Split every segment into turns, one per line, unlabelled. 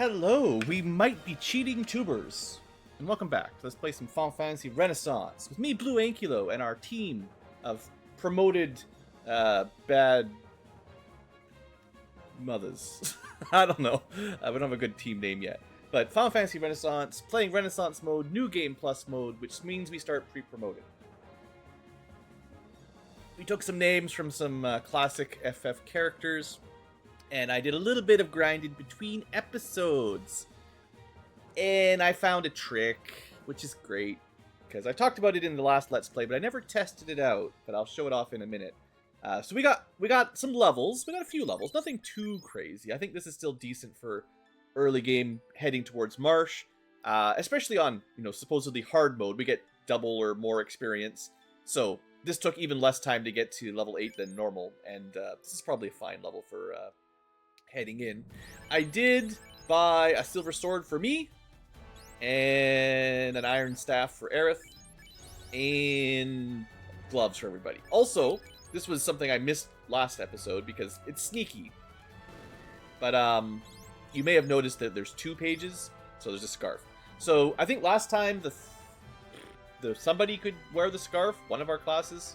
Hello, we might be cheating tubers. And welcome back. Let's play some Final Fantasy Renaissance with me, BlueAnkylo, and our team of promoted bad mothers. I don't know. We don't have a good team name yet. But Final Fantasy Renaissance, playing Renaissance mode, New Game Plus mode, which means we start pre-promoted. We took some names from some classic FF characters, and I did a little bit of grinding between episodes. And I found a trick, which is great, because I talked about it in the last Let's Play, but I never tested it out, but I'll show it off in a minute. So we got some levels. We got a few levels, nothing too crazy. I think this is still decent for early game heading towards Marsh, especially on, supposedly hard mode. We get double or more experience. So this took even less time to get to level 8 than normal, and this is probably a fine level for heading in. I did buy a silver sword for me, and an iron staff for Aerith, and gloves for everybody. Also, this was something I missed last episode because it's sneaky. But you may have noticed that there's 2 pages, so there's a scarf. So I think last time the somebody could wear the scarf, one of our classes.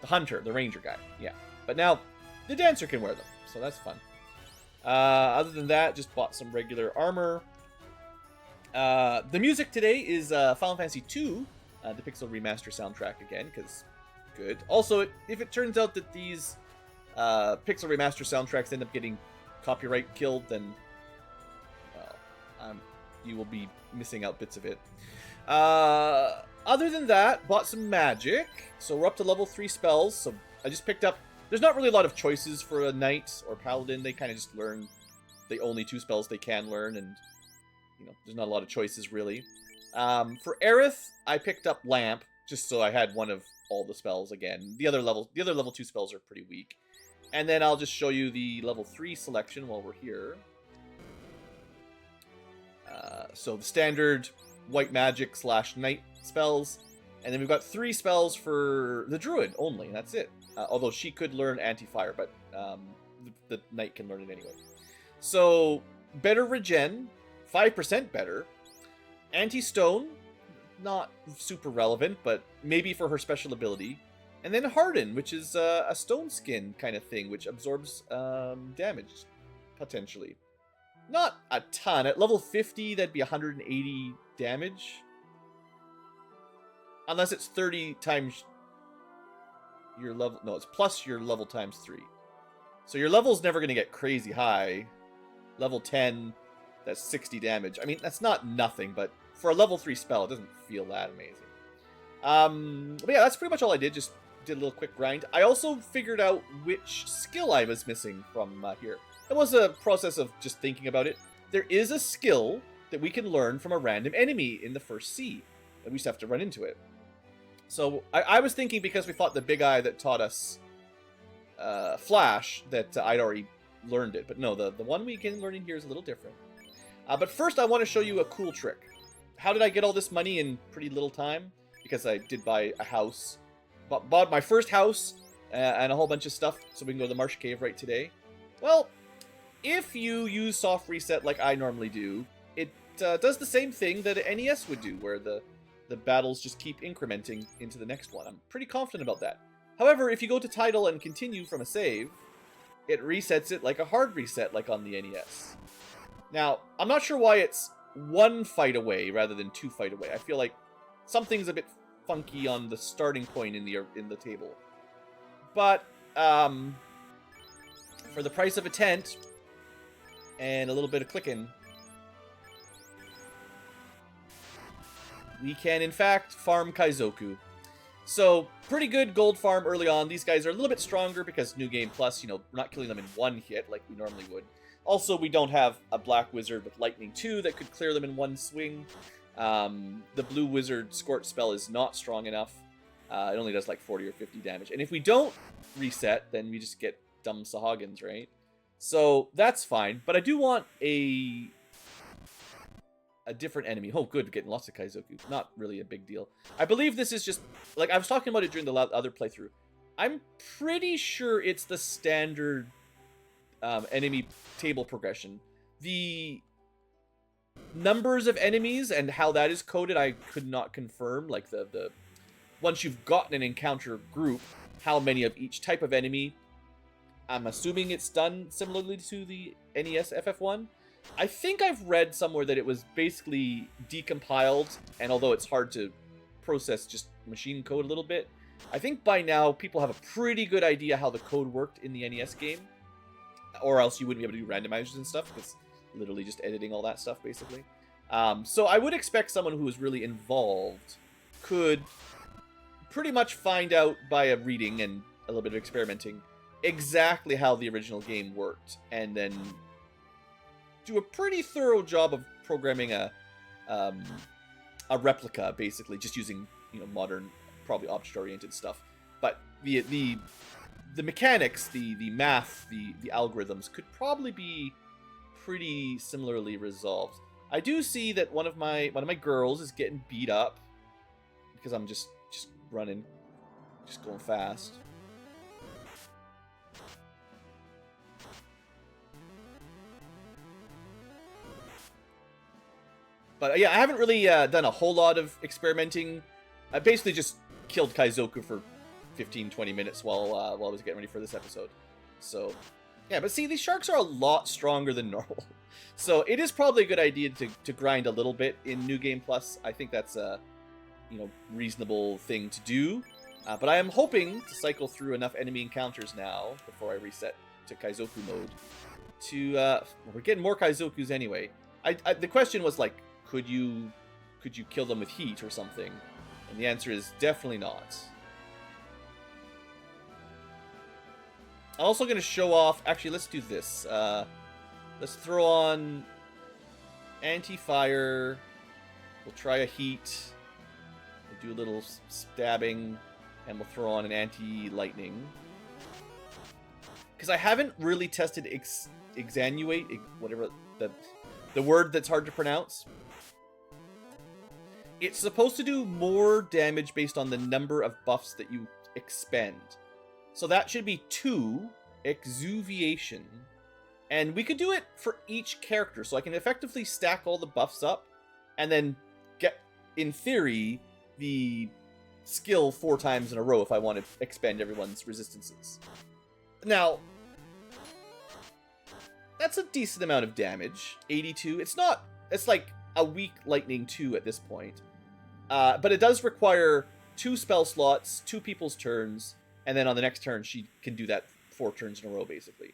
The hunter, the ranger guy, yeah. But now the dancer can wear them, so that's fun. Other than that, just bought some regular armor. The music today is Final Fantasy II, the Pixel Remaster soundtrack again, because good. Also, if it turns out that these Pixel Remaster soundtracks end up getting copyright killed, then well, you will be missing out bits of it. Other than that, bought some magic. So we're up to level 3 spells. So I just picked up... There's not really a lot of choices for a knight or paladin. They kind of just learn the only 2 spells they can learn, and there's not a lot of choices really. For Aerith, I picked up Lamp just so I had one of all the spells again. The other level 2 spells are pretty weak. And then I'll just show you the level 3 selection while we're here. So the standard white magic / knight spells, and then we've got 3 spells for the druid only, and that's it. Although she could learn anti-fire, but the knight can learn it anyway. So better regen, 5% better. Anti-stone, not super relevant, but maybe for her special ability. And then harden, which is a stone skin kind of thing, which absorbs damage, potentially. Not a ton. At level 50, that'd be 180 damage. Unless it's 30 times your level. No, it's plus your level times 3. So your level's never going to get crazy high. Level 10, that's 60 damage. I mean, that's not nothing, but for a level 3 spell, it doesn't feel that amazing. But yeah, that's pretty much all I did. Just did a little quick grind. I also figured out which skill I was missing from here. It was a process of just thinking about it. There is a skill that we can learn from a random enemy in the first sea, and we just have to run into it. So I was thinking, because we fought the big eye that taught us Flash, that I'd already learned it. But no, the one we can learn in here is a little different. But first I want to show you a cool trick. How did I get all this money in pretty little time? Because I did buy a house. Bought my first house and a whole bunch of stuff so we can go to the Marsh Cave right today. Well, if you use soft reset like I normally do, it does the same thing that an NES would do, where the battles just keep incrementing into the next one. I'm pretty confident about that. However, if you go to title and continue from a save, it resets it like a hard reset like on the NES. Now, I'm not sure why it's 1 fight away rather than 2 fight away. I feel like something's a bit funky on the starting point in the table. But for the price of a tent and a little bit of clicking, we can in fact farm Kaizoku. So pretty good gold farm early on. These guys are a little bit stronger because New Game Plus, we're not killing them in 1 hit like we normally would. Also, we don't have a black wizard with lightning 2 that could clear them in 1 swing. The blue wizard scorch spell is not strong enough. It only does like 40 or 50 damage. And if we don't reset, then we just get dumb Sahagins, right? So that's fine. But I do want a different enemy. Oh, good, getting lots of Kaizoku. Not really a big deal. I believe this is just, like I was talking about it during the other playthrough. I'm pretty sure it's the standard enemy table progression. The numbers of enemies and how that is coded, I could not confirm. Like the once you've gotten an encounter group, how many of each type of enemy. I'm assuming it's done similarly to the NES FF1. I think I've read somewhere that it was basically decompiled, and although it's hard to process just machine code a little bit, I think by now people have a pretty good idea how the code worked in the NES game, or else you wouldn't be able to do randomizers and stuff, because literally just editing all that stuff, basically. So I would expect someone who is really involved could pretty much find out by a reading and a little bit of experimenting exactly how the original game worked, and then do a pretty thorough job of programming a replica, basically, just using, you know, modern, probably object-oriented stuff. But the mechanics, the math, the algorithms could probably be pretty similarly resolved. I do see that one of my girls is getting beat up because I'm just running, just going fast. But yeah, I haven't really done a whole lot of experimenting. I basically just killed Kaizoku for 15-20 minutes while I was getting ready for this episode. So yeah, but see, these sharks are a lot stronger than normal. So it is probably a good idea to grind a little bit in New Game Plus. I think that's a, you know, reasonable thing to do. But I am hoping to cycle through enough enemy encounters now before I reset to Kaizoku mode. We're getting more Kaizokus anyway. The question was like, could you kill them with heat or something? And the answer is definitely not. I'm also going to show off... Actually, let's do this. Let's throw on anti-fire. We'll try a heat. We'll do a little stabbing. And we'll throw on an anti-lightning. Because I haven't really tested exanuate, whatever the word that's hard to pronounce. It's supposed to do more damage based on the number of buffs that you expend. So that should be 2 exuviation. And we could do it for each character. So I can effectively stack all the buffs up and then get, in theory, the skill 4 times in a row if I want to expend everyone's resistances. Now, that's a decent amount of damage. 82. It's like a weak lightning 2 at this point. But it does require 2 spell slots, 2 people's turns, and then on the next turn she can do that 4 turns in a row, basically.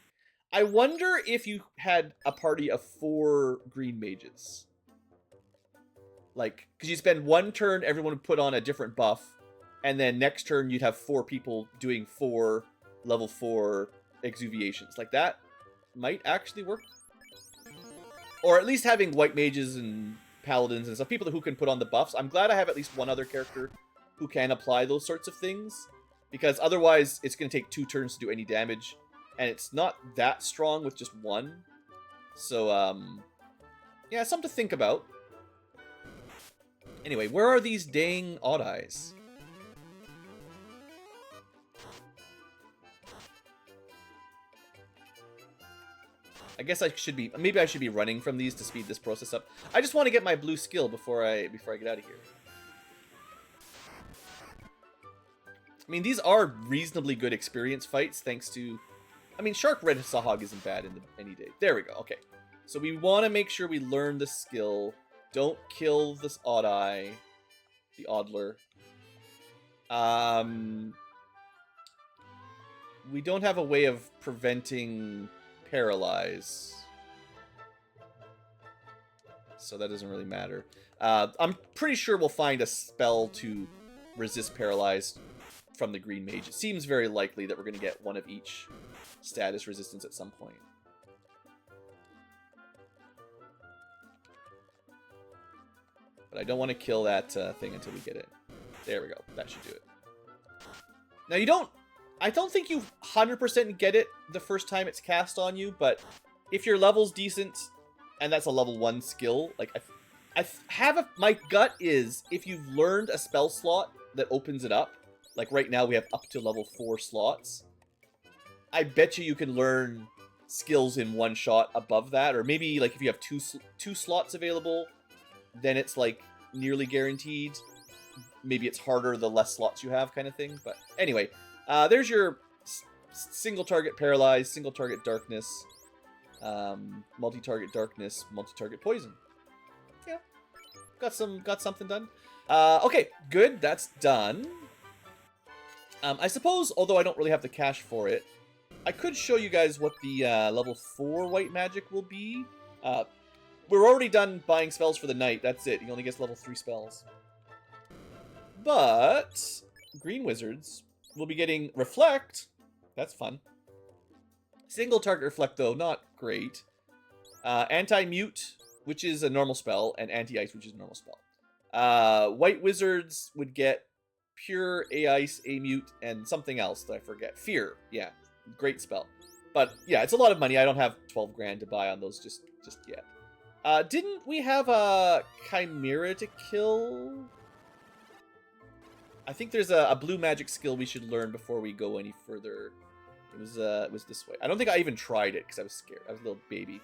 I wonder if you had a party of 4 green mages. Like, because you spend 1 turn, everyone would put on a different buff, and then next turn you'd have 4 people doing 4 level 4 exuviations. Like, that might actually work. Or at least having white mages and paladins and stuff, people who can put on the buffs. I'm glad I have at least one other character who can apply those sorts of things, because otherwise it's going to take 2 turns to do any damage, and it's not that strong with just 1. So, yeah, something to think about. Anyway, where are these dang odd eyes? I guess I should be, maybe I should be running from these to speed this process up. I just want to get my blue skill before I get out of here. I mean, these are reasonably good experience fights, thanks to... I mean, Shark Red Sahag isn't bad in any day. There we go, okay. So we want to make sure we learn the skill. Don't kill this odd eye. The Oddler. We don't have a way of preventing paralyze. So that doesn't really matter. I'm pretty sure we'll find a spell to resist paralyzed from the green mage. It seems very likely that we're going to get one of each status resistance at some point. But I don't want to kill that thing until we get it. There we go. That should do it. Now I don't think you 100% get it the first time it's cast on you, but if your level's decent, and that's a level 1 skill, like, my gut is, if you've learned a spell slot that opens it up, like right now we have up to level 4 slots, I bet you can learn skills in one shot above that, or maybe like if you have two slots available, then it's like nearly guaranteed. Maybe it's harder the less slots you have, kind of thing. But anyway, there's your single target paralyze, single target darkness, multi-target darkness, multi-target poison. Yeah, got something done. Okay, good. That's done. I suppose, although I don't really have the cash for it, I could show you guys what the level 4 white magic will be. We're already done buying spells for the night. That's it. He only gets level 3 spells. But green wizards will be getting Reflect. That's fun. Single target Reflect, though, not great. Anti-Mute, which is a normal spell, and Anti-Ice, which is a normal spell. White wizards would get Pure, A-Ice, A-Mute, and something else that I forget. Fear, yeah. Great spell. But, yeah, it's a lot of money. I don't have 12 grand to buy on those just yet. Didn't we have a Chimera to kill? I think there's a blue magic skill we should learn before we go any further. It was this way. I don't think I even tried it because I was scared. I was a little baby.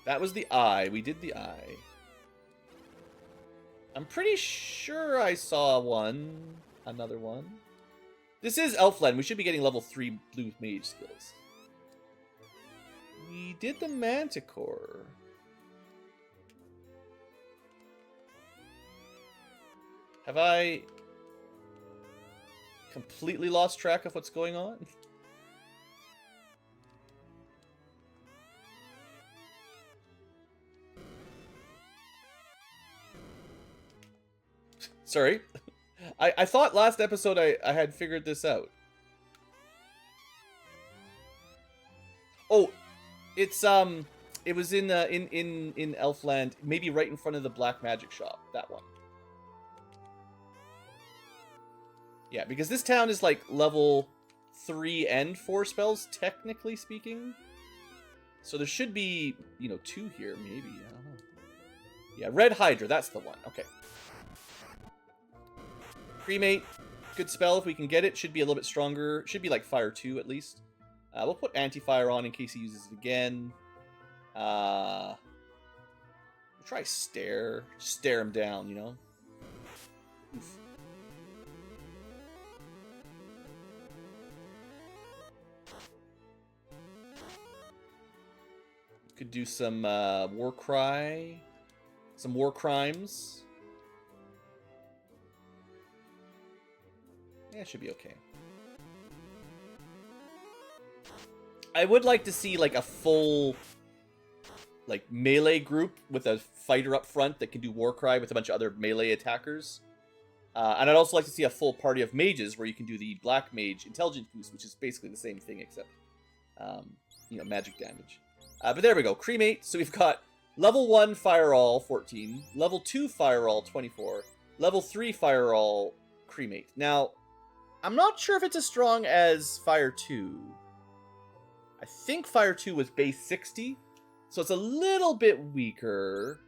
That was the eye. We did the eye. I'm pretty sure I saw another one. This is Elfland. We should be getting level 3 blue mage skills. We did the Manticore. Have I completely lost track of what's going on? Sorry. I thought last episode I had figured this out. Oh, it's it was in Elfland, maybe right in front of the black magic shop, that one. Yeah, because this town is like level 3 and 4 spells, technically speaking. So there should be, 2 here, maybe. I don't know. Yeah, Red Hydra, that's the one. Okay. Cremate, good spell if we can get it. Should be a little bit stronger. Should be like Fire 2 at least. We'll put Anti-Fire on in case he uses it again. We'll try Stare. Just stare him down, Oof. Could do some War Cry. Some War Crimes. Yeah, it should be okay. I would like to see like a full melee group with a fighter up front that can do Warcry with a bunch of other melee attackers. And I'd also like to see a full party of mages where you can do the Black Mage Intelligence Boost, which is basically the same thing except, magic damage. But there we go, Cremate. So we've got level 1 Fire All 14, level 2 Fire All 24, level 3 Fire All Cremate. Now, I'm not sure if it's as strong as Fire 2. I think Fire 2 was base 60, so it's a little bit weaker.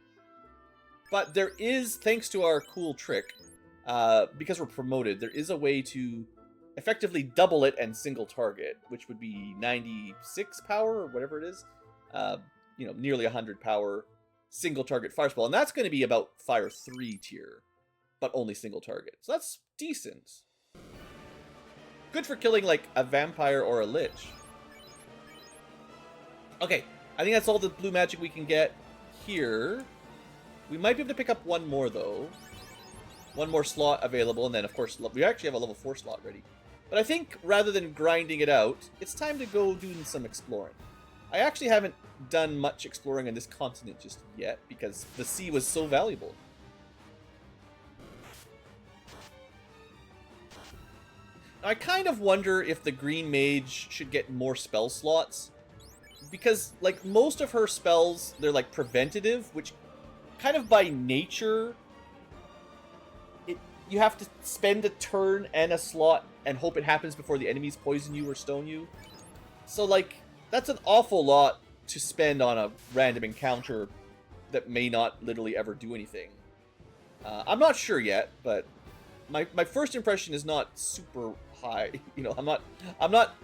But there is, thanks to our cool trick, because we're promoted, there is a way to effectively double it and single target, which would be 96 power or whatever it is. Nearly 100 power, single target fire spell. And that's going to be about Fire 3 tier, but only single target. So that's decent. Good for killing, like, a vampire or a lich. Okay, I think that's all the blue magic we can get here. We might be able to pick up one more, though. One more slot available, and then, of course, we actually have a level 4 slot ready. But I think, rather than grinding it out, it's time to go do some exploring. I actually haven't done much exploring on this continent just yet, because the sea was so valuable. I kind of wonder if the green mage should get more spell slots. Because, like, most of her spells, they're, like, preventative, which kind of by nature, you have to spend a turn and a slot and hope it happens before the enemies poison you or stone you. So, like, that's an awful lot to spend on a random encounter that may not literally ever do anything. I'm not sure yet, but my first impression is not super high. I'm not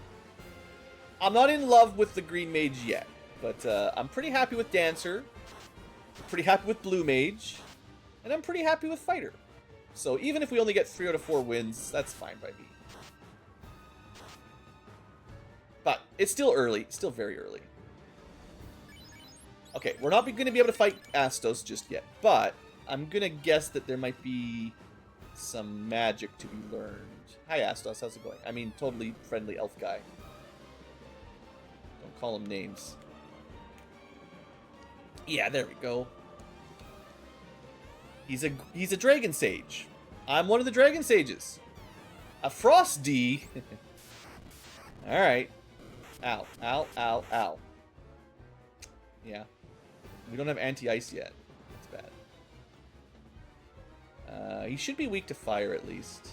I'm not in love with the green mage yet, but I'm pretty happy with dancer, pretty happy with blue mage, and I'm pretty happy with fighter. So even if we only get 3 out of 4 wins, that's fine by me. But it's still early, still very early. Okay, we're not going to be able to fight Astos just yet, but I'm going to guess that there might be some magic to be learned. Hi Astos, how's it going? I mean, totally friendly elf guy. Don't call him names. Yeah, there we go. He's a dragon sage. I'm one of the dragon sages. A frost D. All right. Ow, ow, ow, ow. Yeah. We don't have anti-ice yet. That's bad. He should be weak to fire at least.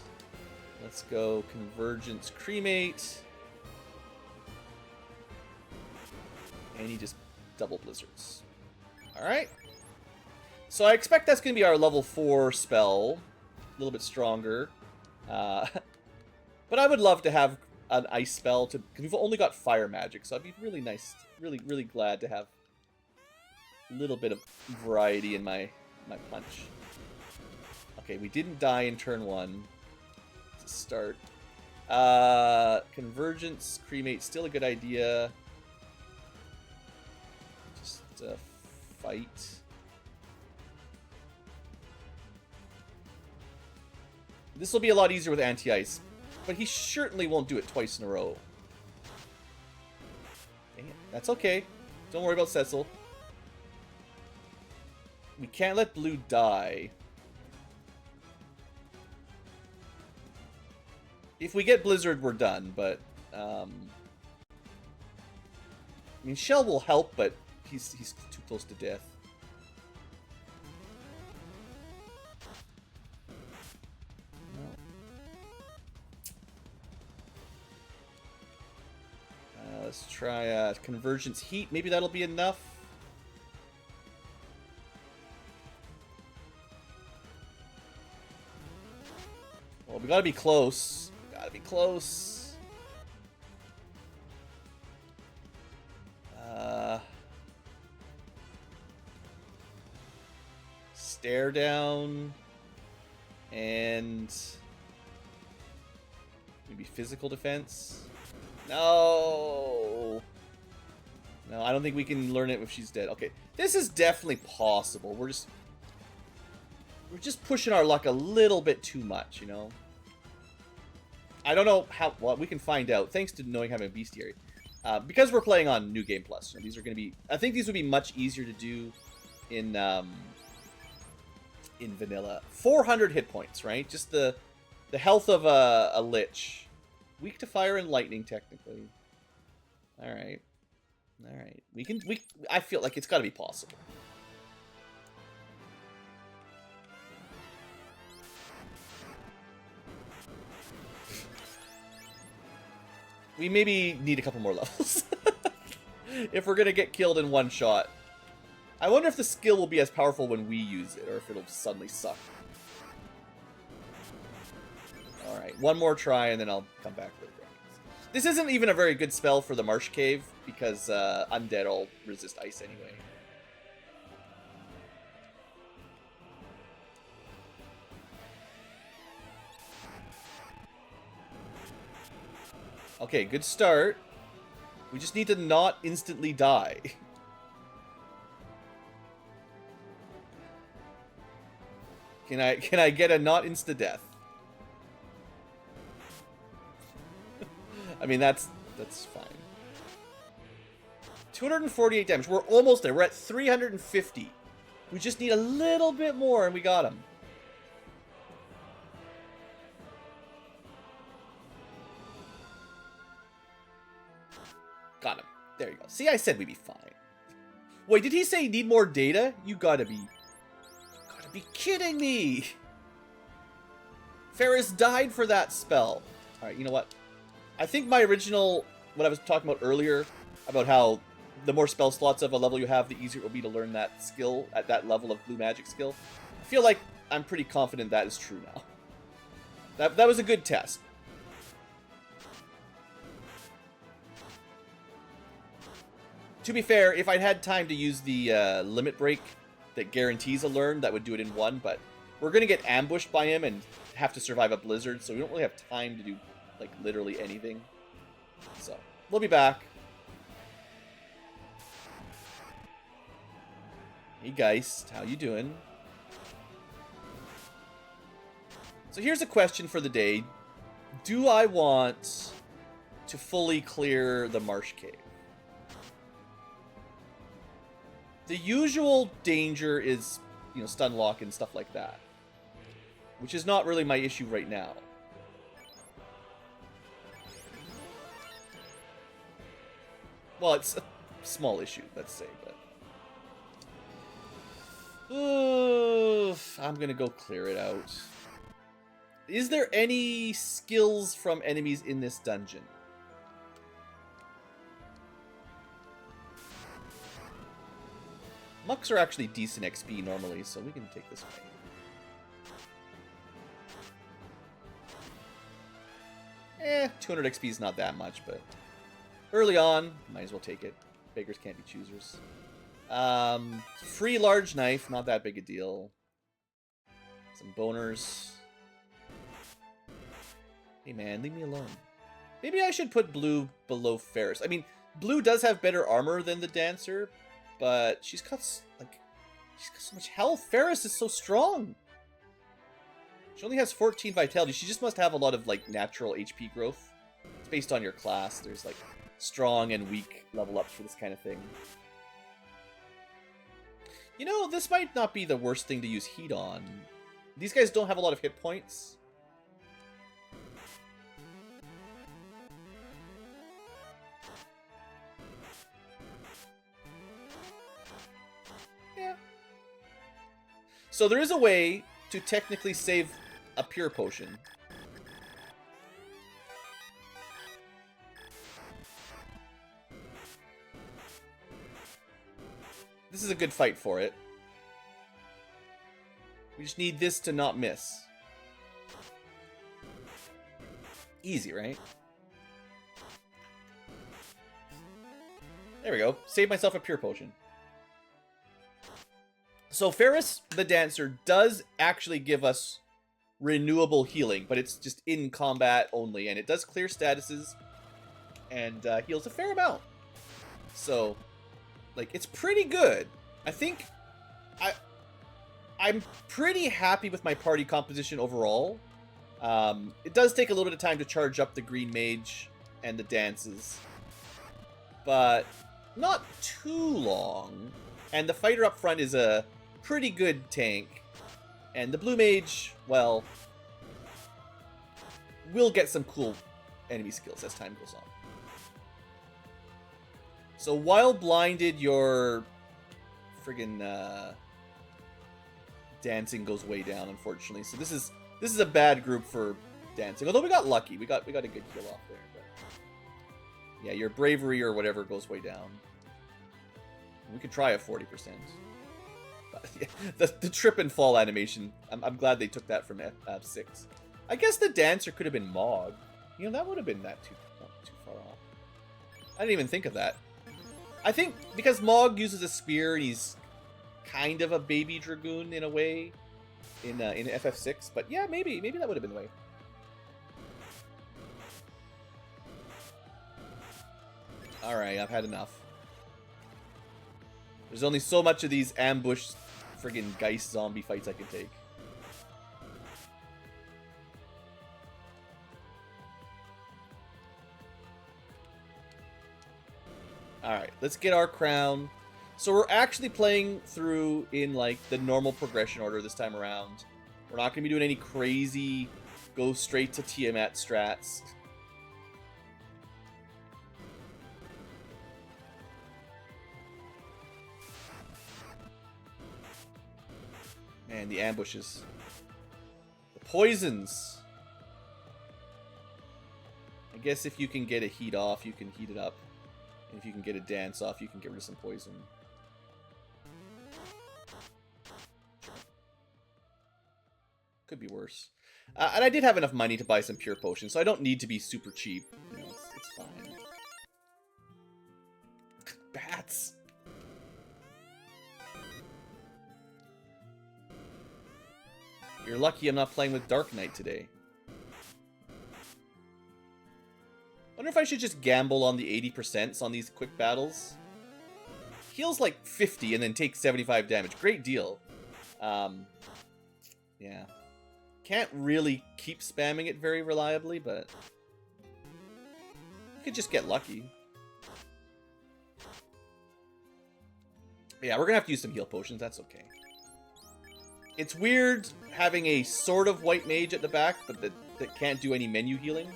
Let's go Convergence Cremate. And he just double blizzards. Alright. So I expect that's going to be our level 4 spell. A little bit stronger. But I would love to have an ice spell, because we've only got fire magic. So I'd be really nice, really, really glad to have a little bit of variety in my punch. Okay, we didn't die in turn 1. To start. Convergence, Cremate, still a good idea. Just fight. This will be a lot easier with anti-ice, but he certainly won't do it twice in a row. Dang it. That's okay. Don't worry about Cecil. We can't let blue die. If we get Blizzard, we're done, but... I mean, Shell will help, but he's too close to death. Let's try Convergence Heat. Maybe that'll be enough. Well, we gotta be close. We gotta be close. Stare down. And maybe physical defense. No! No, I don't think we can learn it if she's dead. Okay, this is definitely possible. We're just pushing our luck a little bit too much, you know? I don't know how... Well, we can find out, thanks to knowing having a bestiary. Because we're playing on New Game Plus, you know, these are going to be... I think these would be much easier to do in vanilla. 400 hit points, right? Just the health of a lich. Weak to fire and lightning, technically. Alright. Alright. I feel like it's got to be possible. We maybe need a couple more levels. If we're going to get killed in one shot. I wonder if the skill will be as powerful when we use it, or if it'll suddenly suck. Alright, one more try and then I'll come back with it. This isn't even a very good spell for the Marsh Cave, because Undead all resist ice anyway. Okay, good start. We just need to not instantly die. Can I get a not insta-death? I mean, that's fine. 248 damage. We're almost there. We're at 350. We just need a little bit more and we got him. Got him. There you go. See, I said we'd be fine. Wait, did he say need more data? You gotta be kidding me. Ferris died for that spell. Alright, you know what? I think my original, what I was talking about earlier, about how the more spell slots of a level you have, the easier it will be to learn that skill at that level of blue magic skill. I feel like I'm pretty confident that is true now. That was a good test. To be fair, if I'd had time to use the limit break that guarantees a learn, that would do it in one, but we're going to get ambushed by him and have to survive a blizzard, so we don't really have time to do, like, literally anything. So, we'll be back. Hey, Geist, how you doing? So here's a question for the day. Do I want to fully clear the Marsh Cave? The usual danger is, you know, stun lock and stuff like that, which is not really my issue right now. Well, it's a small issue, let's say, but... I'm gonna go clear it out. Is there any skills from enemies in this dungeon? Mucks are actually decent XP normally, so we can take this way. 200 XP is not that much, but early on, might as well take it. Beggars can't be choosers. Free large knife, not that big a deal. Some boners. Hey man, leave me alone. Maybe I should put Blue below Ferris. I mean, Blue does have better armor than the Dancer, but she's got so much health. Ferris is so strong. She only has 14 vitality. She just must have a lot of, like, natural HP growth. It's based on your class. There's, like, strong and weak level ups for this kind of thing. You know, this might not be the worst thing to use heat on. These guys don't have a lot of hit points. Yeah. So there is a way to technically save a pure potion. This is a good fight for it. We just need this to not miss. Easy, right? There we go. Save myself a pure potion. So Ferris the Dancer does actually give us renewable healing, but it's just in combat only, and it does clear statuses and heals a fair amount. So, like, it's pretty good. I think I'm pretty happy with my party composition overall. It does take a little bit of time to charge up the Green Mage and the dances, but not too long. And the fighter up front is a pretty good tank. And the Blue Mage, well, will get some cool enemy skills as time goes on. So while blinded, your friggin' dancing goes way down, unfortunately. So this is a bad group for dancing. Although we got lucky, we got a good kill off there. But yeah, your bravery or whatever goes way down. We could try a 40%. But yeah, the trip and fall animation, I'm glad they took that from F6. I guess the dancer could have been Mog. You know, that would have been not too far off. I didn't even think of that. I think because Mog uses a spear and he's kind of a baby Dragoon in a way in FF6, but yeah, maybe that would have been the way. Alright, I've had enough. There's only so much of these ambush friggin' Geist zombie fights I can take. Alright, let's get our crown. So we're actually playing through in, like, the normal progression order this time around. We're not going to be doing any crazy go straight to Tiamat strats. Man, the ambushes. The poisons. I guess if you can get a heat off, you can heat it up. And if you can get a dance off, you can get rid of some poison. Could be worse. And I did have enough money to buy some pure potions, so I don't need to be super cheap. You know, it's fine. bats. You're lucky I'm not playing with Dark Knight today. Wonder if I should just gamble on the 80% on these quick battles. Heals like 50 and then takes 75 damage. Great deal. Yeah. Can't really keep spamming it very reliably, but you could just get lucky. Yeah, we're gonna have to use some heal potions. That's okay. It's weird having a sort of white mage at the back, but that can't do any menu healing.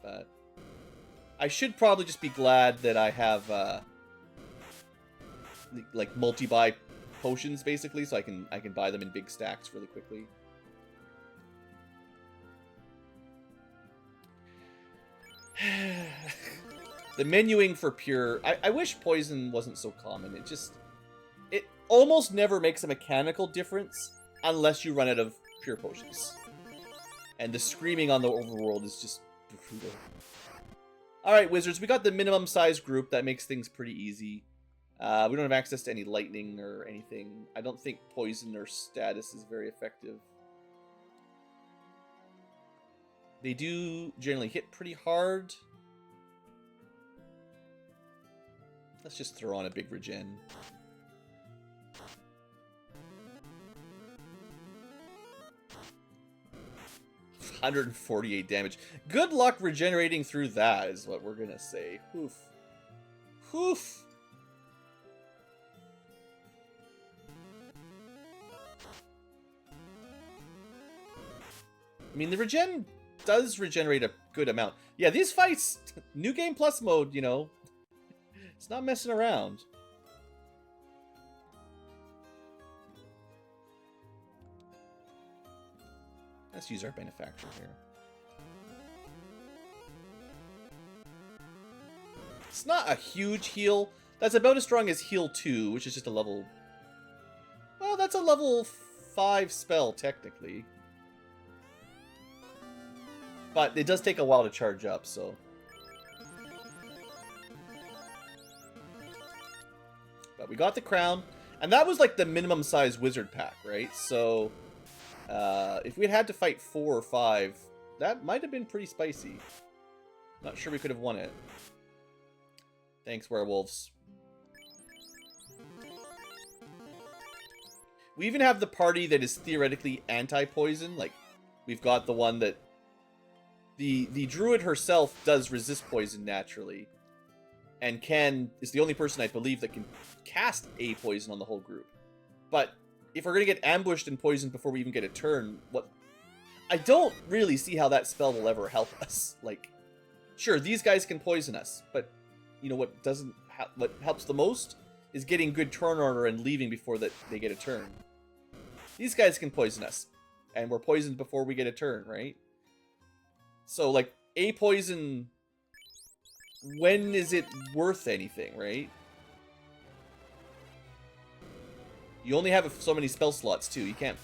But I should probably just be glad that I have like multi-buy potions basically, so I can buy them in big stacks really quickly. The menuing for pure, I wish poison wasn't so common. It almost never makes a mechanical difference unless you run out of pure potions. And the screaming on the overworld is just brutal. Alright, wizards, we got the minimum size group. That makes things pretty easy. We don't have access to any lightning or anything. I don't think poison or status is very effective. They do generally hit pretty hard. Let's just throw on a big regen. $148 damage. Good luck regenerating through that, is what we're gonna say. Oof. Oof. I mean, the regen does regenerate a good amount. Yeah, these fights, New Game Plus mode, you know, it's not messing around. Let's use our benefactor here. It's not a huge heal. That's about as strong as heal 2, which is just a level... Well, that's a level 5 spell, technically. But it does take a while to charge up, so... But we got the crown. And that was like the minimum size wizard pack, right? So... if we had to fight 4 or 5, that might have been pretty spicy. Not sure we could have won it. Thanks, werewolves. We even have the party that is theoretically anti-poison. Like, we've got the one that... The druid herself does resist poison naturally. And is the only person I believe that can cast a poison on the whole group. But... if we're going to get ambushed and poisoned before we even get a turn, I don't really see how that spell will ever help us. Like, sure, these guys can poison us, but, you know, what helps the most is getting good turn order and leaving before they get a turn. These guys can poison us, and we're poisoned before we get a turn, right? So, like, a poison, when is it worth anything, right? You only have so many spell slots, too. You can't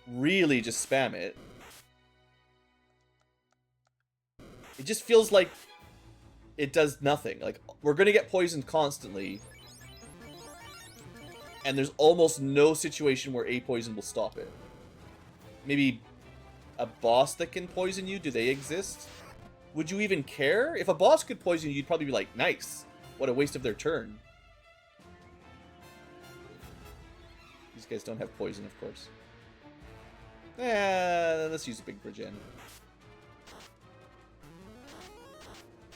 really just spam it. It just feels like it does nothing. Like, we're going to get poisoned constantly. And there's almost no situation where a poison will stop it. Maybe a boss that can poison you? Do they exist? Would you even care? If a boss could poison you, you'd probably be like, nice. What a waste of their turn. These guys don't have poison, of course. Let's use a big regen.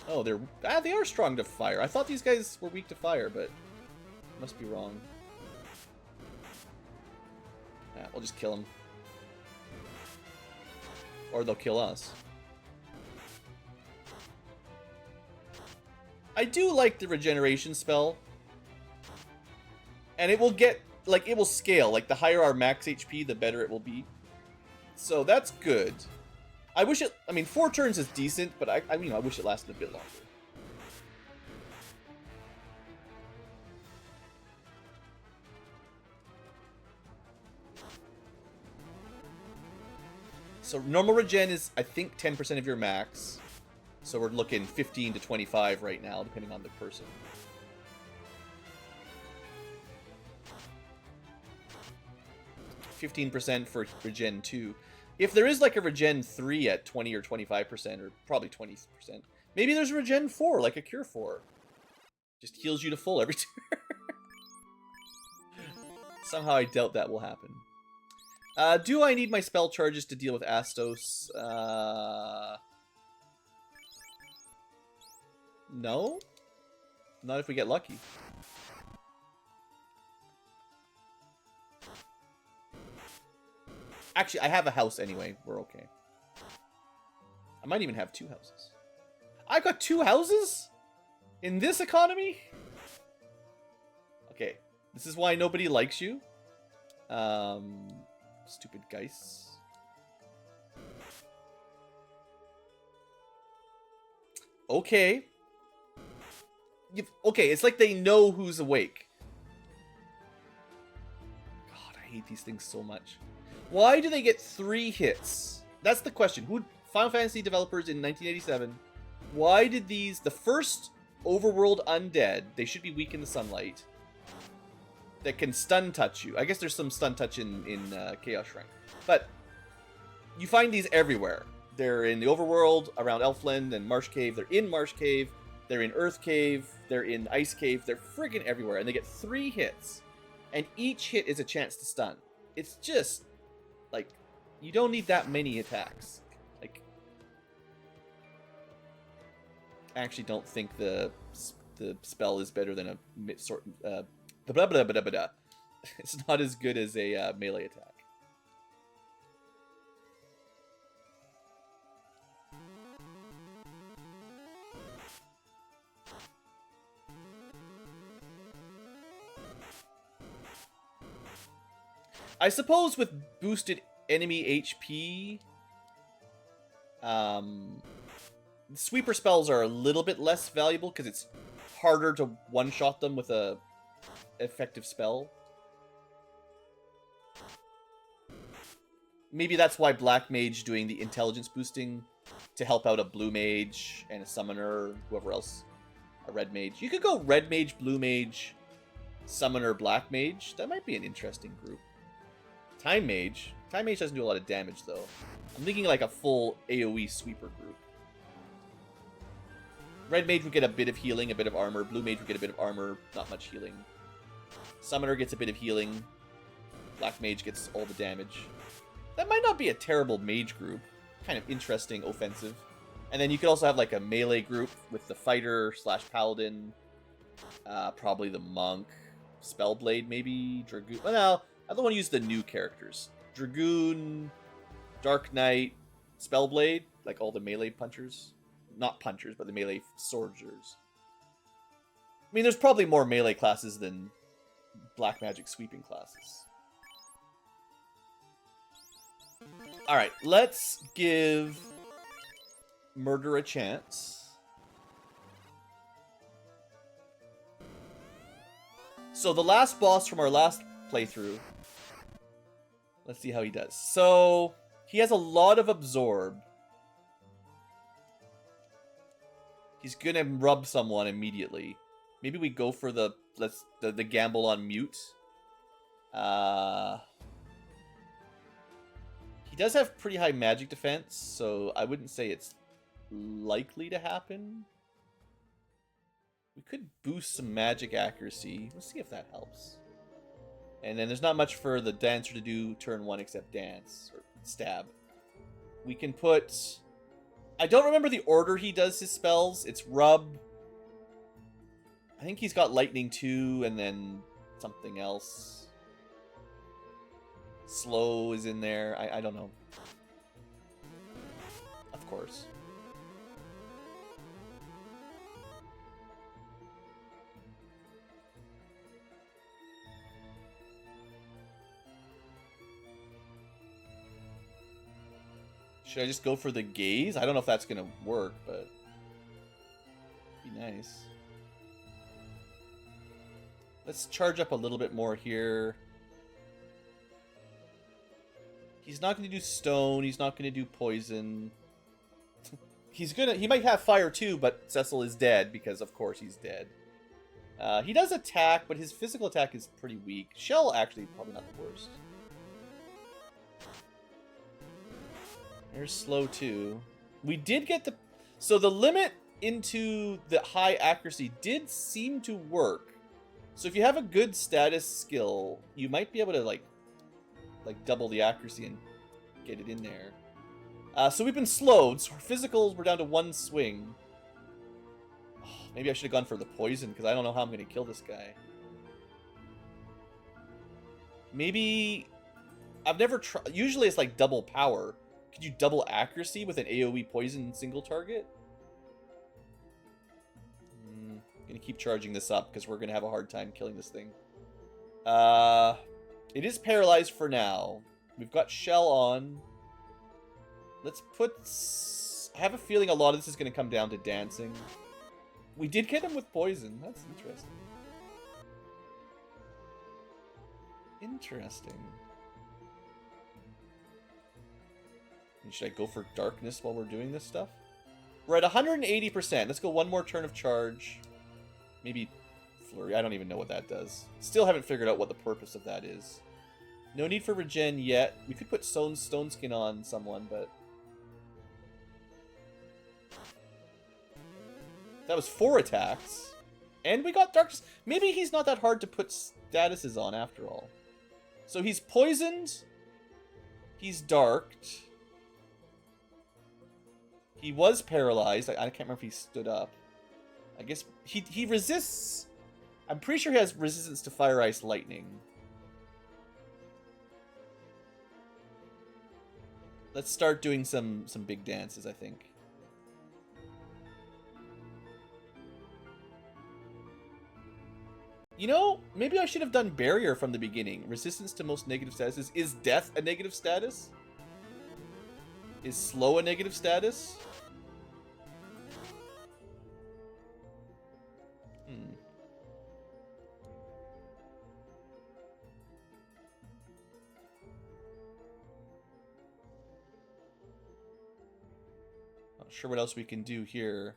Oh, they are strong to fire. I thought these guys were weak to fire, but must be wrong. We'll just kill them. Or they'll kill us. I do like the regeneration spell. And it will get... like, it will scale. Like, the higher our max HP, the better it will be. So, that's good. I wish it... I mean, 4 turns is decent, but I mean, I wish it lasted a bit longer. So, normal regen is, I think, 10% of your max. So we're looking 15 to 25 right now, depending on the person. %15 for Regen 2. If there is like a Regen 3 at 20 or 25%, or probably 20%, maybe there's a Regen 4, like a Cure 4. Just heals you to full every turn. Somehow I doubt that will happen. Do I need my spell charges to deal with Astos? No? Not if we get lucky. Actually, I have a house anyway. We're okay. I might even have 2 houses. I've got 2 houses? In this economy? Okay. This is why nobody likes you. Stupid Geist. Okay. Okay, it's like they know who's awake. God, I hate these things so much. Why do they get 3 hits? That's the question. Who Final Fantasy developers in 1987? Why did these, the first overworld undead, they should be weak in the sunlight, that can stun touch you. I guess there's some stun touch in Chaos Shrine. But you find these everywhere. They're in the overworld, around Elfland and Marsh Cave. They're in Marsh Cave. They're in Earth Cave. They're in Ice Cave. They're friggin' everywhere. And they get 3 hits. And each hit is a chance to stun. It's just, like, you don't need that many attacks. Like, I actually don't think the spell is better than a sort blah, blah, blah, blah, blah. It's not as good as a melee attack. I suppose with boosted enemy HP, sweeper spells are a little bit less valuable because it's harder to one-shot them with a effective spell. Maybe that's why Black Mage doing the intelligence boosting to help out a Blue Mage and a Summoner, whoever else, a Red Mage. You could go Red Mage, Blue Mage, Summoner, Black Mage. That might be an interesting group. Time Mage. Time Mage doesn't do a lot of damage, though. I'm thinking like a full AoE sweeper group. Red Mage would get a bit of healing, a bit of armor. Blue Mage would get a bit of armor, not much healing. Summoner gets a bit of healing. Black Mage gets all the damage. That might not be a terrible mage group. Kind of interesting, offensive. And then you could also have like a melee group with the fighter / paladin. Probably the monk. Spellblade, maybe. Dragoon. Well, no, I don't want to use the new characters. Dragoon, Dark Knight, Spellblade. Like all the melee punchers. Not punchers, but the melee soldiers. I mean, there's probably more melee classes than black magic sweeping classes. Alright, let's give Murder a chance. So the last boss from our last playthrough, let's see how he does. So he has a lot of Absorb. He's gonna rub someone immediately. Maybe we go for the gamble on mute. He does have pretty high magic defense, so I wouldn't say it's likely to happen. We could boost some magic accuracy. Let's see if that helps. And then there's not much for the dancer to do turn 1 except dance or stab. We can put... I don't remember the order he does his spells. It's rub. I think he's got lightning too, and then something else. Slow is in there. I don't know. Of course. Should I just go for the gaze? I don't know if that's gonna work, but be nice. Let's charge up a little bit more here. He's not going to do stone. He's not going to do poison. He might have fire too, but Cecil is dead because, of course, he's dead. He does attack, but his physical attack is pretty weak. Shell, actually, probably not the worst. There's slow too. We did get the... So the limit into the high accuracy did seem to work. So if you have a good status skill, you might be able to, like double the accuracy and get it in there. So we've been slowed, so our physicals were down to 1 swing. Oh, maybe I should have gone for the poison, because I don't know how I'm going to kill this guy. Maybe... I've never tried... Usually it's like double power. Could you double accuracy with an AoE poison single target? I'm going to keep charging this up, because we're going to have a hard time killing this thing. It is paralyzed for now. We've got Shell on. Let's put... I have a feeling a lot of this is going to come down to dancing. We did get him with poison. That's interesting. Interesting. Should I go for darkness while we're doing this stuff? We're at 180%. Let's go one more turn of charge. Maybe flurry. I don't even know what that does. Still haven't figured out what the purpose of that is. No need for regen yet. We could put stone skin on someone, but... That was 4 attacks. And we got darkness. Maybe he's not that hard to put statuses on after all. So he's poisoned. He's darked. He was paralyzed. I can't remember if he stood up. I guess he resists... I'm pretty sure he has resistance to fire, ice, lightning. Let's start doing some big dances, I think. You know, maybe I should have done barrier from the beginning. Resistance to most negative statuses. Is death a negative status? Is slow a negative status? Not sure what else we can do here.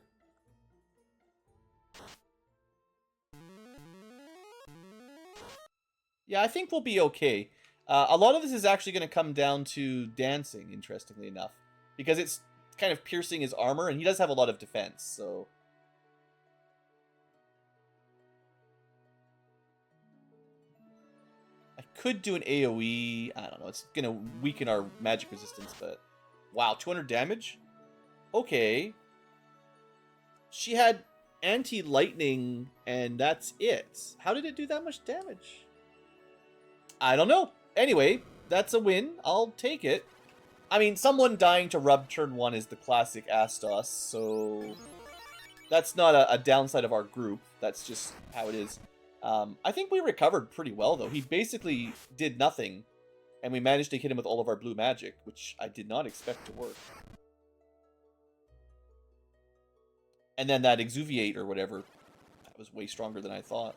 Yeah, I think we'll be okay. A lot of this is actually going to come down to dancing, interestingly enough. Because it's kind of piercing his armor, and he does have a lot of defense, so... I could do an AoE. I don't know, it's going to weaken our magic resistance, but... Wow, 200 damage? Okay. She had anti-lightning, and that's it. How did it do that much damage? I don't know. Anyway, that's a win. I'll take it. I mean, someone dying to rub turn 1 is the classic Astos, so... That's not a downside of our group. That's just how it is. I think we recovered pretty well, though. He basically did nothing, and we managed to hit him with all of our blue magic, which I did not expect to work. And then that Exuviate or whatever, that was way stronger than I thought.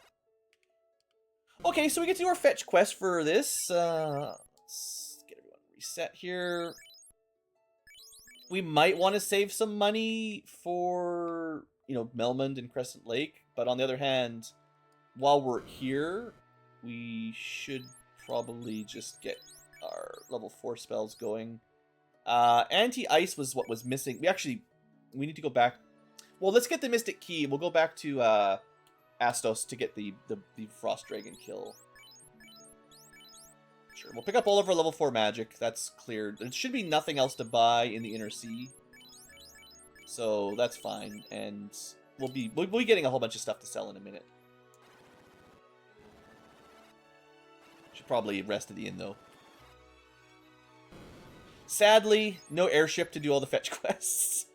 Okay, so we get to do our fetch quest for this. Let's get everyone reset here. We might want to save some money for, you know, Melmond and Crescent Lake. But on the other hand, while we're here, we should probably just get our level 4 spells going. Anti-Ice was what was missing. We need to go back. Well, let's get the Mystic Key. We'll go back to Astos to get the Frost Dragon kill. Sure, we'll pick up all of our level 4 magic. That's cleared. There should be nothing else to buy in the Inner Sea, so that's fine. And we'll be getting a whole bunch of stuff to sell in a minute. Should probably rest at the inn though. Sadly, no airship to do all the fetch quests.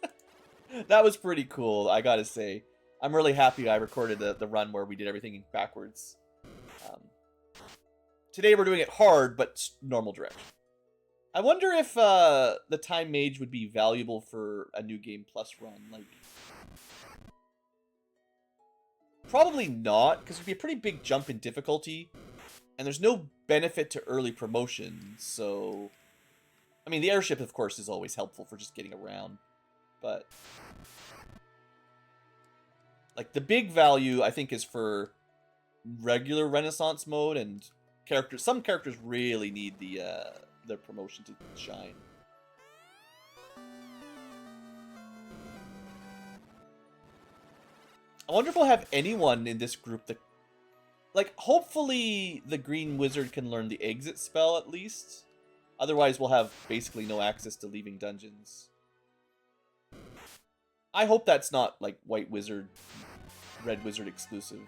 That was pretty cool, I gotta say. I'm really happy I recorded the run where we did everything backwards. Today we're doing it hard, but normal direction. I wonder if the Time Mage would be valuable for a New Game Plus run. Like, probably not, because it would be a pretty big jump in difficulty, and there's no benefit to early promotion, so... I mean, the airship, of course, is always helpful for just getting around. But like the big value, I think, is for regular Renaissance mode, and characters. Some characters really need the promotion to shine. I wonder if we'll have anyone in this group that, like, hopefully the Green Wizard can learn the exit spell at least. Otherwise, we'll have basically no access to leaving dungeons. I hope that's not, like, White Wizard, Red Wizard exclusive.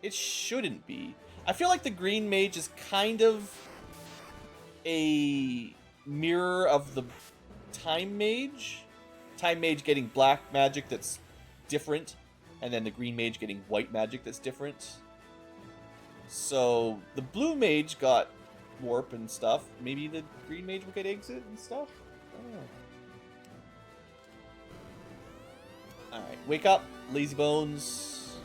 It shouldn't be. I feel like the Green Mage is kind of a mirror of the Time Mage. Time Mage getting black magic that's different, and then the Green Mage getting white magic that's different. So the Blue Mage got warp and stuff. Maybe the Green Mage will get exit and stuff? I don't know. Alright, wake up, lazy bones.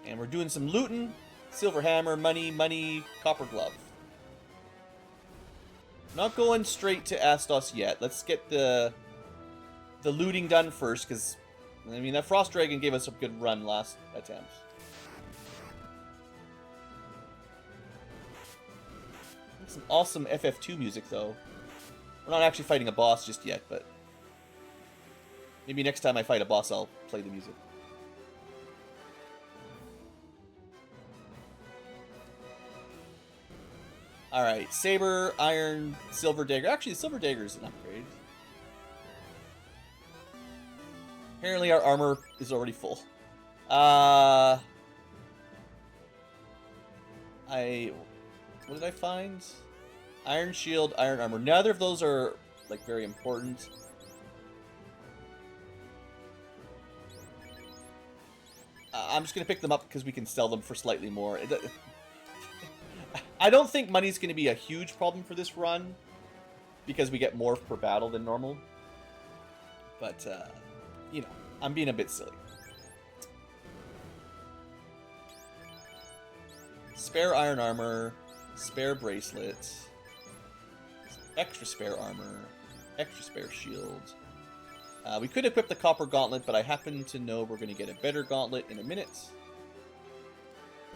And we're doing some looting. Silver hammer, money, copper glove. Not going straight to Astos yet. Let's get the looting done first, because, I mean, that Frost Dragon gave us a good run last attempt. Some awesome FF2 music, though. We're not actually fighting a boss just yet, but maybe next time I fight a boss, I'll play the music. Alright, Saber, Iron, Silver Dagger. Actually, the Silver Dagger is an upgrade. Apparently our armor is already full. What did I find? Iron Shield, Iron Armor. Neither of those are, like, very important. I'm just going to pick them up because we can sell them for slightly more. I don't think money's going to be a huge problem for this run, because we get more per battle than normal. But, you know, I'm being a bit silly. Spare iron armor, spare bracelet, extra spare armor, extra spare shield. We could equip the copper gauntlet, but I happen to know we're going to get a better gauntlet in a minute.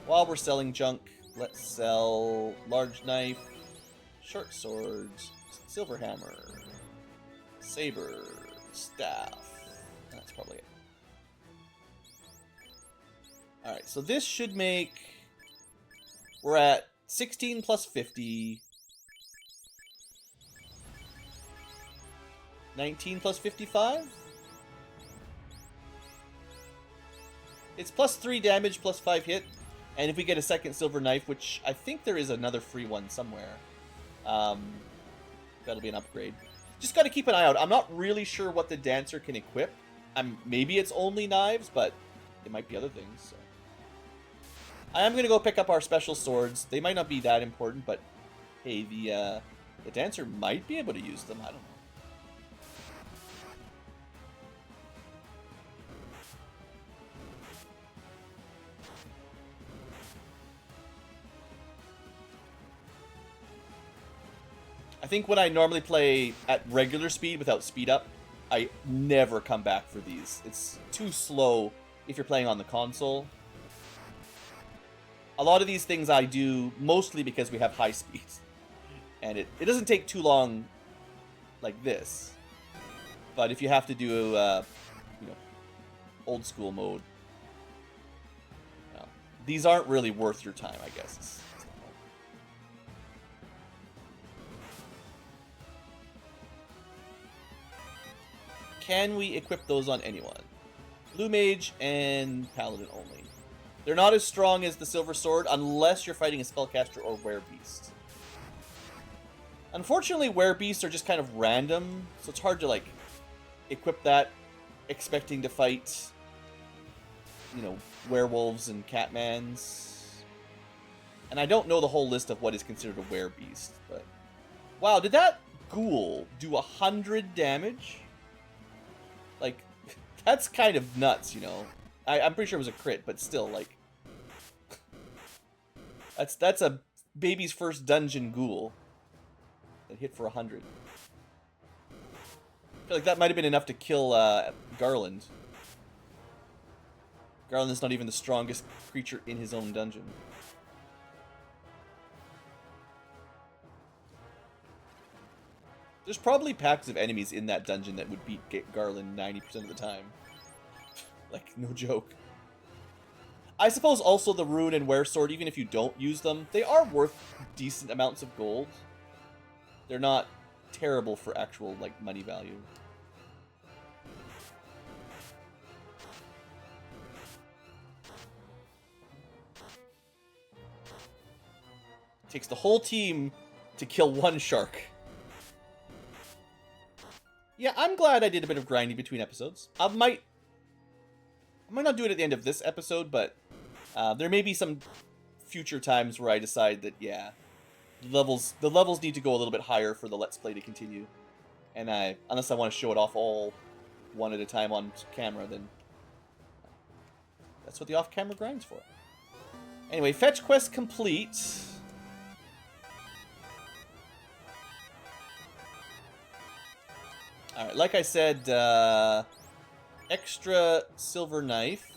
While we're selling junk, let's sell large knife, short sword, silver hammer, saber, staff. That's probably it. Alright, so this should make... We're at 16 plus 50. 19 plus 55? It's plus 3 damage, plus 5 hit. And if we get a second silver knife, which I think there is another free one somewhere, that'll be an upgrade. Just got to keep an eye out. I'm not really sure what the Dancer can equip. Maybe it's only knives, but it might be other things. So. I am going to go pick up our special swords. They might not be that important, but hey, the Dancer might be able to use them. I don't know. I think when I normally play at regular speed without speed up, I never come back for these. It's too slow if you're playing on the console. A lot of these things I do mostly because we have high speed. And it doesn't take too long like this. But if you have to do, you know, old school mode, these aren't really worth your time, I guess. Can we equip those on anyone? Blue Mage and Paladin only. They're not as strong as the Silver Sword unless you're fighting a Spellcaster or Werebeast. Unfortunately, Werebeasts are just kind of random, so it's hard to, like, equip that expecting to fight, you know, werewolves and catmans. And I don't know the whole list of what is considered a Werebeast, but... Wow, did that ghoul do 100 damage? Like, that's kind of nuts, you know. I'm pretty sure it was a crit, but still, like... That's a baby's first dungeon ghoul that hit for 100. I feel like that might have been enough to kill Garland. Garland is not even the strongest creature in his own dungeon. There's probably packs of enemies in that dungeon that would beat Garland 90% of the time. Like, no joke. I suppose also the Rune and Wear Sword, even if you don't use them, they are worth decent amounts of gold. They're not terrible for actual, like, money value. It takes the whole team to kill one shark. Yeah, I'm glad I did a bit of grinding between episodes. I might not do it at the end of this episode, but there may be some future times where I decide that, yeah, the levels need to go a little bit higher for the Let's Play to continue. And unless I want to show it off all one at a time on camera, then that's what the off-camera grind's for. Anyway, fetch quest complete. Alright, like I said, extra silver knife.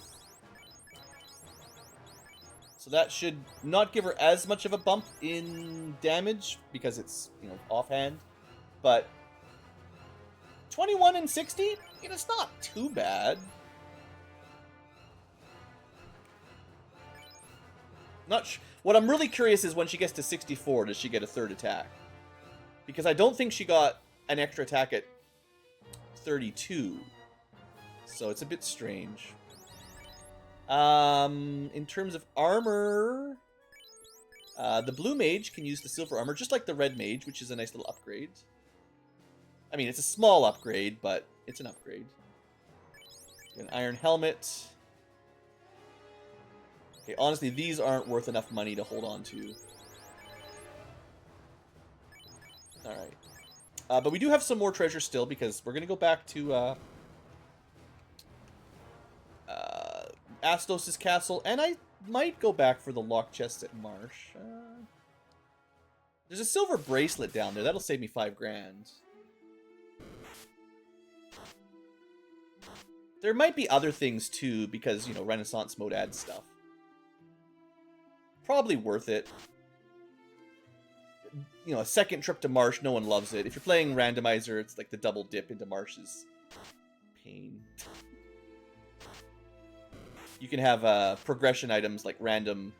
So that should not give her as much of a bump in damage, because it's, you know, offhand. But 21 and 60? It's not too bad. What I'm really curious is when she gets to 64, does she get a third attack? Because I don't think she got an extra attack at 32. So it's a bit strange. In terms of armor, the blue mage can use the silver armor, just like the red mage, which is a nice little upgrade. I mean, it's a small upgrade, but it's an upgrade. An iron helmet. Okay, honestly, these aren't worth enough money to hold on to. Alright. But we do have some more treasure still, because we're going to go back to Astos' castle, and I might go back for the lock chest at Marsh. There's a silver bracelet down there. That'll save me 5 grand. There might be other things too, because, you know, Renaissance mode adds stuff. Probably worth it. You know, a second trip to Marsh, no one loves it. If you're playing randomizer, it's like the double dip into Marsh's pain. You can have progression items, like random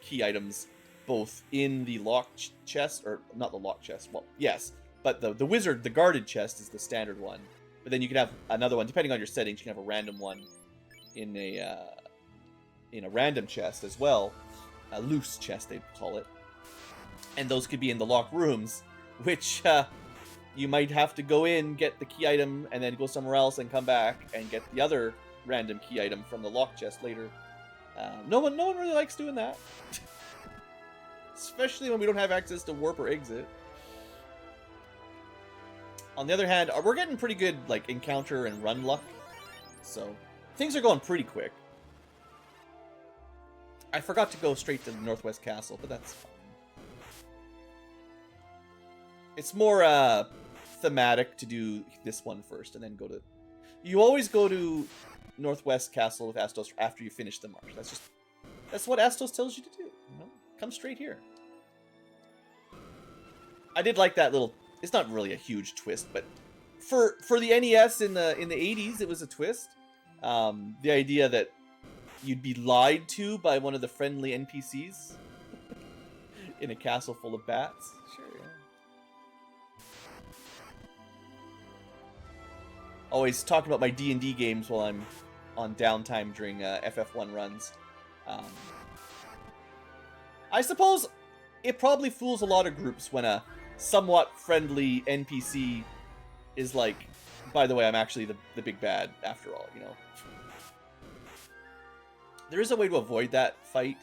key items, both in the lock chest, or not the lock chest, well, yes, but the wizard, the guarded chest is the standard one. But then you can have another one, depending on your settings, you can have a random one in a random chest as well. A loose chest, they'd call it. And those could be in the locked rooms, which you might have to go in, get the key item, and then go somewhere else and come back and get the other random key item from the lock chest later. No one really likes doing that. Especially when we don't have access to warp or exit. On the other hand, we're getting pretty good like encounter and run luck. So things are going pretty quick. I forgot to go straight to the Northwest Castle, but that's fine. It's more thematic to do this one first and then go to... You always go to Northwest Castle with Astos after you finish the march. That's what Astos tells you to do. You know? Come straight here. I did like that little... It's not really a huge twist, but for the NES in the 80s, it was a twist. The idea that you'd be lied to by one of the friendly NPCs in a castle full of bats. Sure, yeah. Always talking about my D&D games while I'm on downtime during FF1 runs. I suppose it probably fools a lot of groups when a somewhat friendly NPC is like, by the way, I'm actually the big bad after all, you know. There is a way to avoid that fight.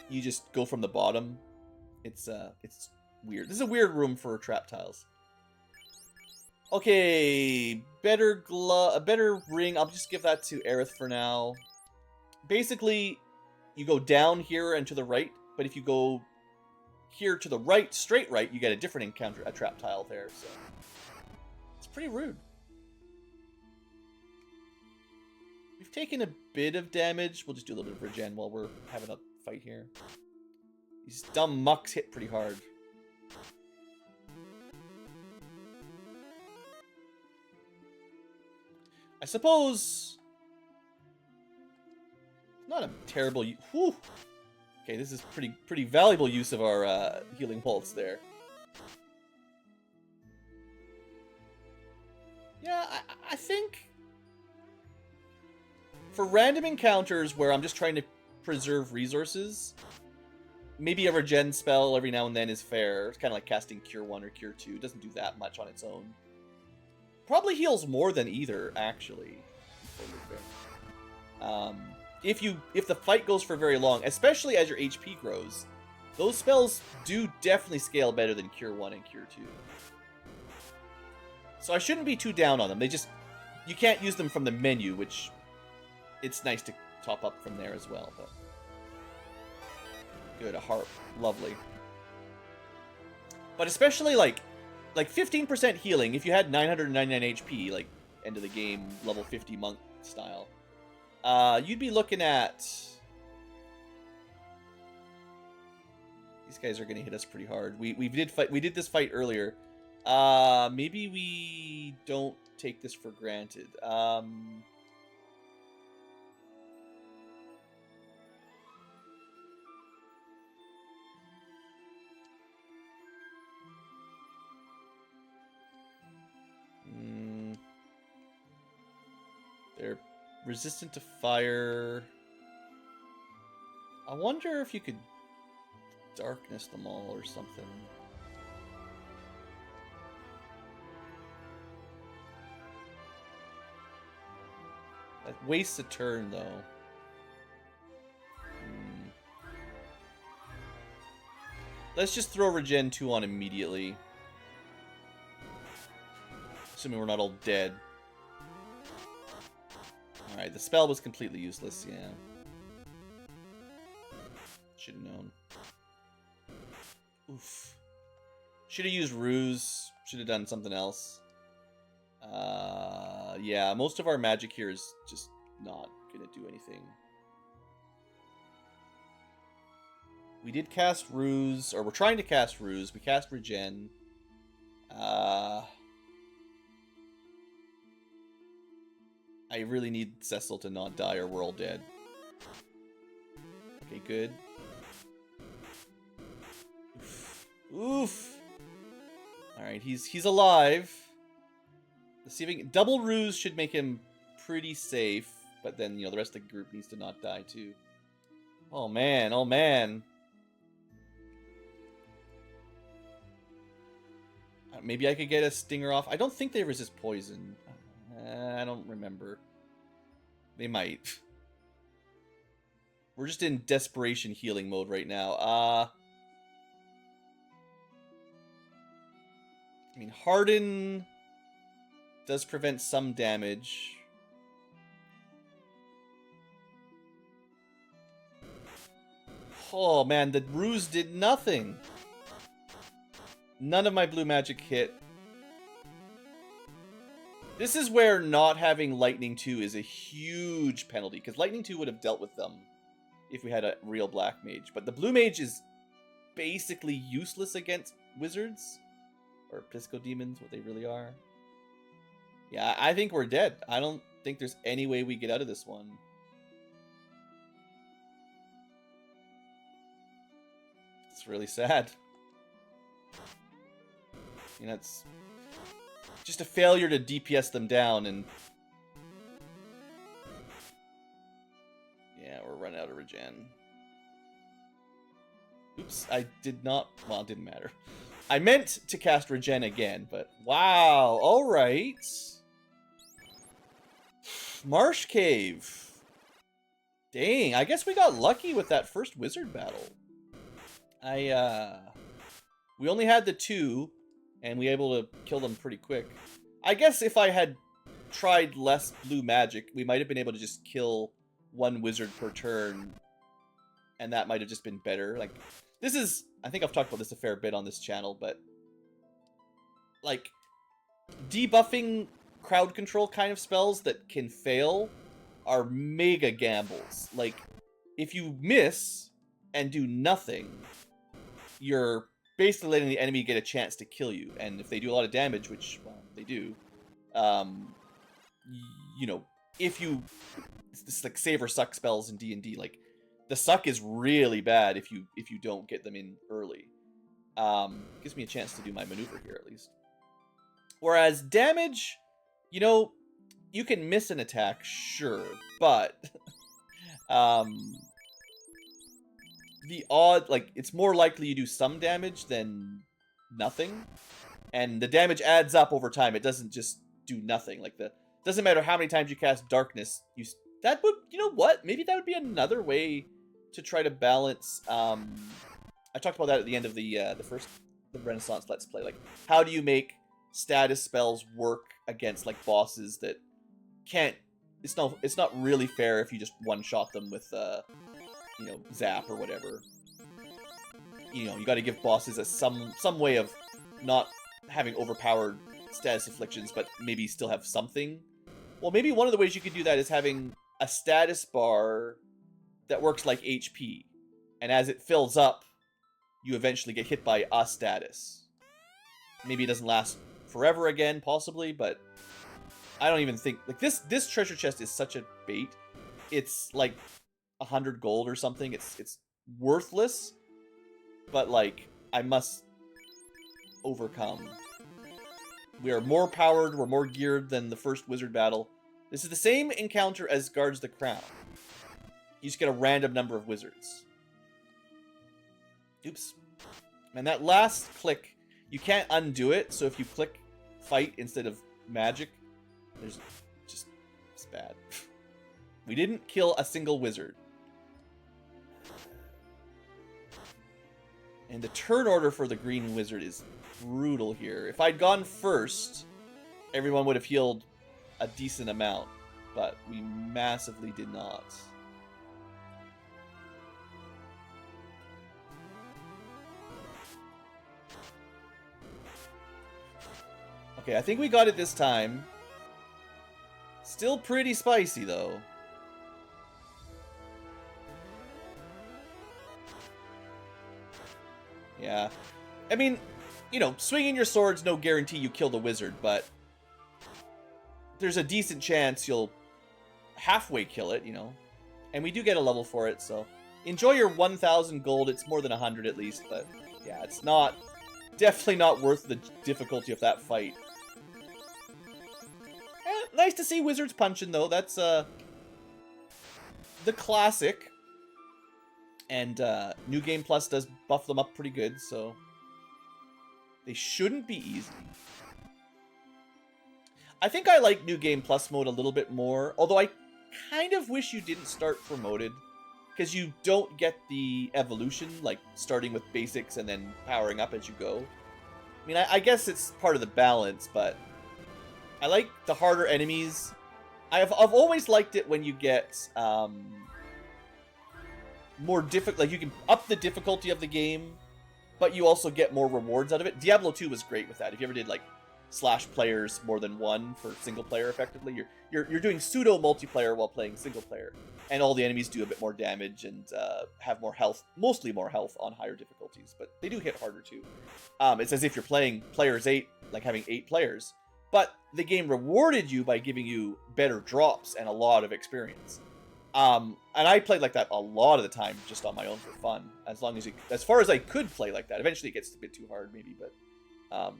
You just go from the bottom. It's weird. This is a weird room for trap tiles. Okay, better ring. I'll just give that to Aerith for now. Basically, you go down here and to the right, but if you go here to the right, straight right, you get a different encounter, a trap tile there, so it's pretty rude. We've taken a bit of damage. We'll just do a little bit of regen while we're having a fight here. These dumb mucks hit pretty hard. I suppose... Not a terrible... Whew. Okay, this is pretty valuable use of our healing pulse there. Yeah, I think... For random encounters where I'm just trying to preserve resources, maybe a regen spell every now and then is fair. It's kind of like casting Cure 1 or Cure 2. It doesn't do that much on its own. Probably heals more than either, actually. If the fight goes for very long, especially as your HP grows, those spells do definitely scale better than Cure 1 and Cure 2. So I shouldn't be too down on them. You can't use them from the menu, which it's nice to top up from there as well. But good, a harp, lovely. But especially like 15% healing. If you had 999 HP, like end of the game, level 50 monk style, you'd be looking at... These guys are going to hit us pretty hard. We did this fight earlier. Maybe we don't take this for granted. They're resistant to fire. I wonder if you could darkness them all or something. That wastes a turn, though. Let's just throw Regen 2 on immediately. Assuming we're not all dead. Alright, the spell was completely useless, yeah. Should have known. Oof. Should have used Ruse. Should have done something else. Yeah, most of our magic here is just not gonna do anything. We did cast Ruse, or we're trying to cast Ruse. We cast Regen. I really need Cecil to not die or we're all dead. Okay, good. Oof. Oof. Alright, he's alive. Deceiving double Ruse should make him pretty safe, but then, the rest of the group needs to not die too. Oh man, oh man. Maybe I could get a stinger off. I don't think they resist poison. I don't remember. They might. We're just in desperation healing mode right now. I mean, Harden does prevent some damage. Oh man, the Ruse did nothing. None of my blue magic hit. This is where not having Lightning 2 is a huge penalty, because Lightning 2 would have dealt with them if we had a real Black Mage. But the Blue Mage is basically useless against wizards, or Pisco Demons, what they really are. Yeah, I think we're dead. I don't think there's any way we get out of this one. It's really sad. It's just a failure to DPS them down, and yeah, we're running out of regen. Oops, I did not... Well, it didn't matter. I meant to cast regen again, but wow, alright. Marsh Cave. Dang, I guess we got lucky with that first wizard battle. We only had the 2, and we were able to kill them pretty quick. I guess if I had tried less blue magic, we might have been able to just kill one wizard per turn, and that might have just been better. Like, This is, I think I've talked about this a fair bit on this channel, but like debuffing crowd control kind of spells that can fail are mega gambles. Like, if you miss and do nothing, you're basically letting the enemy get a chance to kill you. And if they do a lot of damage, which, well, they do, you know, if you, it's like save or suck spells in D&D, like, the suck is really bad if you don't get them in early. Gives me a chance to do my maneuver here, at least. Whereas damage, you know, you can miss an attack, sure, but the odd, like, it's more likely you do some damage than nothing, and the damage adds up over time. It doesn't just do nothing. Like, doesn't matter how many times you cast darkness. That would, you know what? Maybe that would be another way to try to balance. I talked about that at the end of the Renaissance Let's Play. Like, how do you make status spells work against like bosses that can't? It's not really fair if you just one-shot them with you know, zap or whatever. You know, you got to give bosses some way of not having overpowered status afflictions, but maybe still have something. Well, maybe one of the ways you could do that is having a status bar that works like HP, and as it fills up, you eventually get hit by a status. Maybe it doesn't last forever again, possibly, but I don't even think, like, this treasure chest is such a bait. It's like 100 gold or something. It's worthless, but like, I must overcome. We are more powered, we're more geared than the first wizard battle. This is the same encounter as Guards the Crown. You just get a random number of wizards. Oops. And that last click, you can't undo it, so if you click fight instead of magic, there's just, it's bad. We didn't kill a single wizard. And the turn order for the green wizard is brutal here. If I'd gone first, everyone would have healed a decent amount, but we massively did not. Okay, I think we got it this time. Still pretty spicy, though. Yeah. I mean, you know, swinging your sword's no guarantee you kill the wizard, but there's a decent chance you'll halfway kill it, you know. And we do get a level for it, so enjoy your 1,000 gold. It's more than 100 at least, but yeah, it's not, definitely not worth the difficulty of that fight. Nice to see wizards punching, though. That's the classic. And New Game Plus does buff them up pretty good, so they shouldn't be easy. I think I like New Game Plus mode a little bit more, although I kind of wish you didn't start promoted, because you don't get the evolution, like starting with basics and then powering up as you go. I mean, I guess it's part of the balance, but I like the harder enemies. I've always liked it when you get more difficult, like you can up the difficulty of the game, but you also get more rewards out of it. Diablo 2 was great with that. If you ever did like slash players more than one for single player, effectively, you're doing pseudo multiplayer while playing single player, and all the enemies do a bit more damage and have more health, mostly more health on higher difficulties, but they do hit harder too. It's as if you're playing players 8, like having 8 players, but the game rewarded you by giving you better drops and a lot of experience. And I played like that a lot of the time, just on my own for fun. As far as I could play like that. Eventually, it gets a bit too hard, maybe, but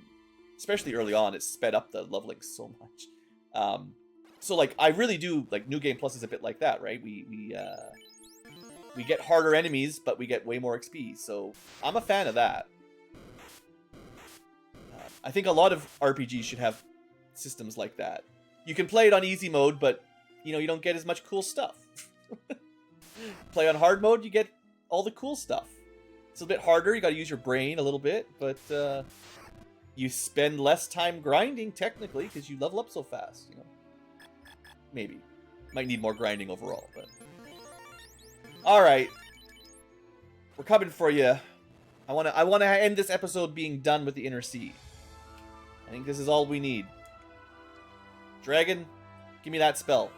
especially early on, it sped up the leveling so much. So like, I really do like New Game Plus is a bit like that, right? We get harder enemies, but we get way more XP. So I'm a fan of that. I think a lot of RPGs should have systems like that. You can play it on easy mode, but you know, you don't get as much cool stuff. Play on hard mode, you get all the cool stuff. It's a bit harder, you gotta use your brain a little bit, but you spend less time grinding, technically, because you level up so fast, you know. Maybe. Might need more grinding overall, but... Alright. We're coming for you. I wanna end this episode being done with the Inner Sea. I think this is all we need. Dragon, give me that spell.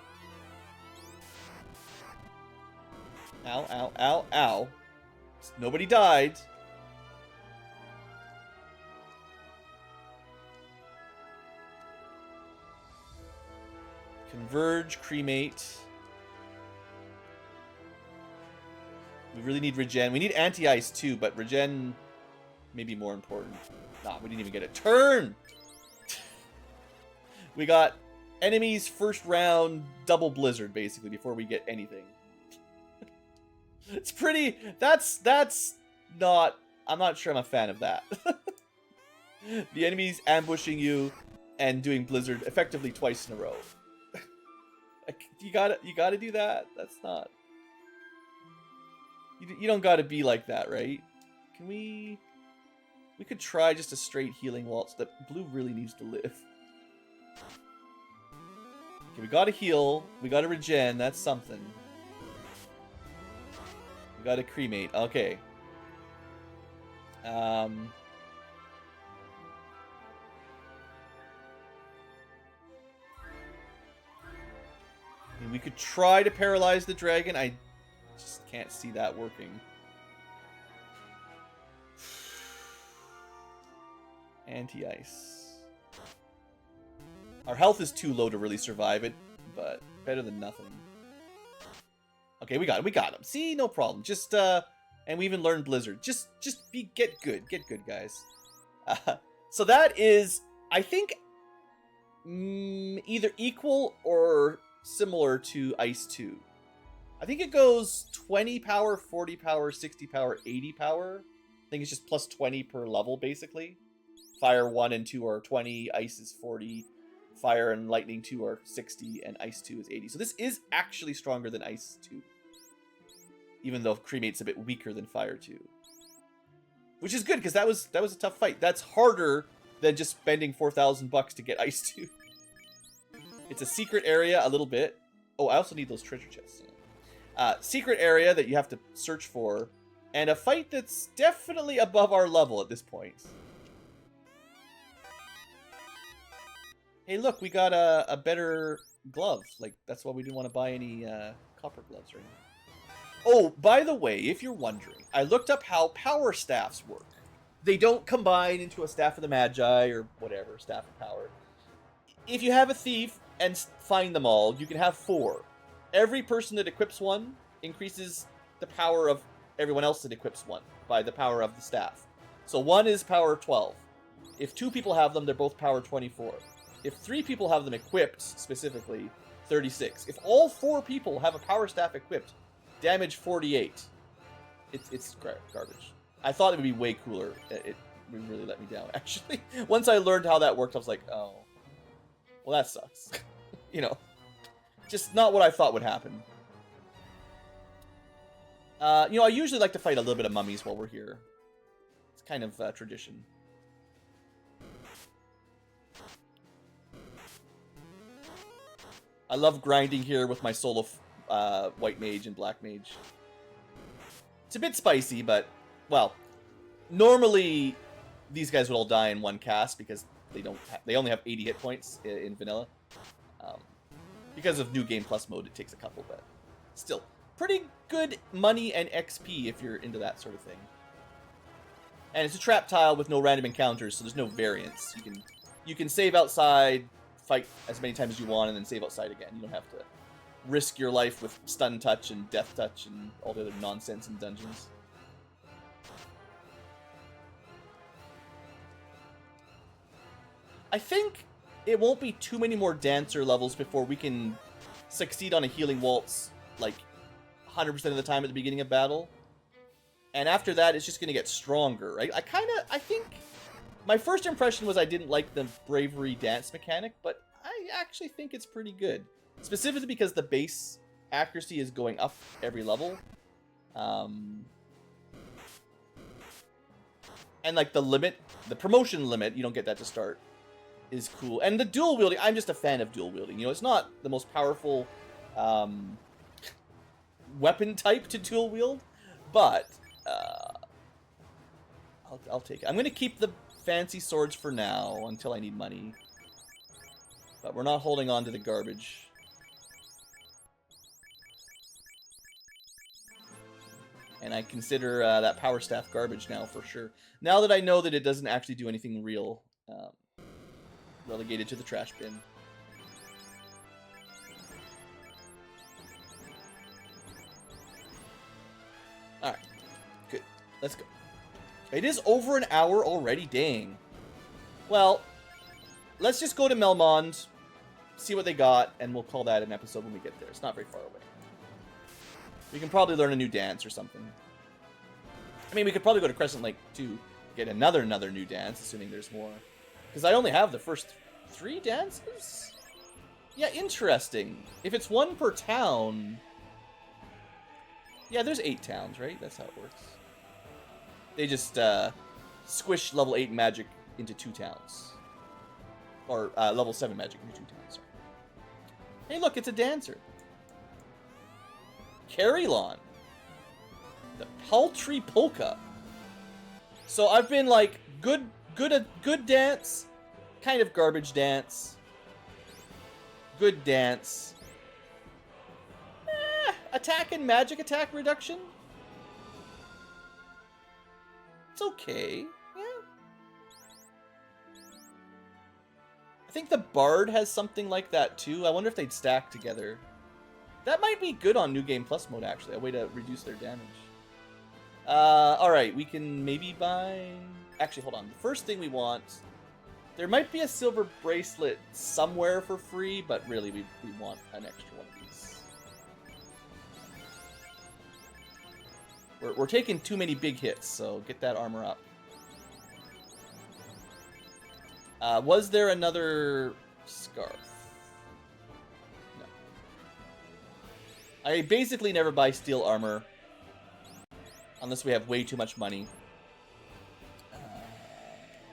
Ow, ow, ow, ow. Nobody died. Converge, cremate. We really need regen. We need anti-ice too, but regen may be more important. Nah, we didn't even get a turn. We got enemies first round double blizzard basically before we get anything. It's pretty. That's not. I'm not sure I'm a fan of that. The enemies ambushing you and doing blizzard effectively twice in a row. You gotta do that. That's not. You don't gotta be like that, right? Can we? We could try just a straight healing waltz. That blue really needs to live. Okay, we gotta heal. We gotta regen. That's something. We gotta cremate. Okay. I mean, we could try to paralyze the dragon. I just can't see that working. Anti-ice. Our health is too low to really survive it, but better than nothing. Okay, we got him. See, no problem. Just and we even learned blizzard. Just get good, guys. So that is, I think, either equal or similar to Ice 2. I think it goes 20 power, 40 power, 60 power, 80 power. I think it's just plus 20 per level, basically. Fire 1 and 2 are 20, Ice is 40, Fire and Lightning 2 are 60, and Ice 2 is 80. So this is actually stronger than Ice 2. Even though Cremate's a bit weaker than Fire 2. Which is good, because that was a tough fight. That's harder than just spending $4,000 to get Ice 2. It's a secret area a little bit. Oh, I also need those treasure chests. Secret area that you have to search for. And a fight that's definitely above our level at this point. Hey, look, we got a better glove. Like, that's why we didn't want to buy any copper gloves right now. Oh, by the way, if you're wondering, I looked up how power staffs work. They don't combine into a Staff of the Magi or whatever, Staff of Power. If you have a thief and find them all, you can have 4. Every person that equips one increases the power of everyone else that equips one by the power of the staff. So 1 is power 12. If 2 people have them, they're both power 24. If 3 people have them equipped, specifically, 36. If all 4 people have a power staff equipped, damage 48. It's garbage. I thought it would be way cooler. It really let me down, actually. Once I learned how that worked, I was like, oh, well, that sucks. You know, just not what I thought would happen. You know, I usually like to fight a little bit of mummies while we're here. It's kind of tradition. I love grinding here with my solo white mage and black mage. It's a bit spicy, but, well, normally these guys would all die in one cast because they only have 80 hit points in vanilla. Because of New Game Plus mode, it takes a couple, but still, pretty good money and XP if you're into that sort of thing. And it's a trap tile with no random encounters, so there's no variance. You can save outside, fight as many times as you want, and then save outside again. You don't have to risk your life with stun touch and death touch and all the other nonsense in dungeons. I think it won't be too many more dancer levels before we can succeed on a healing waltz like 100% of the time at the beginning of battle. And after that, it's just going to get stronger, right? I think my first impression was I didn't like the bravery dance mechanic, but I actually think it's pretty good. Specifically because the base accuracy is going up every level. And like the promotion limit, you don't get that to start, is cool. And the dual wielding, I'm just a fan of dual wielding. You know, it's not the most powerful weapon type to dual wield, but I'll take it. I'm going to keep the fancy swords for now until I need money. But we're not holding on to the garbage. And I consider that power staff garbage now for sure. Now that I know that it doesn't actually do anything real, relegated to the trash bin. Alright, good. Let's go. It is over an hour already, dang. Well, let's just go to Melmond, see what they got, and we'll call that an episode when we get there. It's not very far away. We can probably learn a new dance or something. I mean, we could probably go to Crescent Lake to get another new dance, assuming there's more. Because I only have the first 3 dances? Yeah, interesting. If it's 1 per town... Yeah, there's 8 towns, right? That's how it works. They just squish level 8 magic into 2 towns. Or level 7 magic into 2 towns, sorry. Hey, look, it's a dancer. Carillon. The Paltry Polka. So I've been like, good dance, kind of garbage dance, good dance, attack and magic attack reduction. It's okay, yeah. I think the Bard has something like that too. I wonder if they'd stack together. That might be good on New Game Plus mode, actually. A way to reduce their damage. Alright, we can maybe buy... Actually, hold on. The first thing we want... There might be a silver bracelet somewhere for free, but really, we want an extra one of these. We're taking too many big hits, so get that armor up. Was there another scarf? No. I basically never buy steel armor. Unless we have way too much money.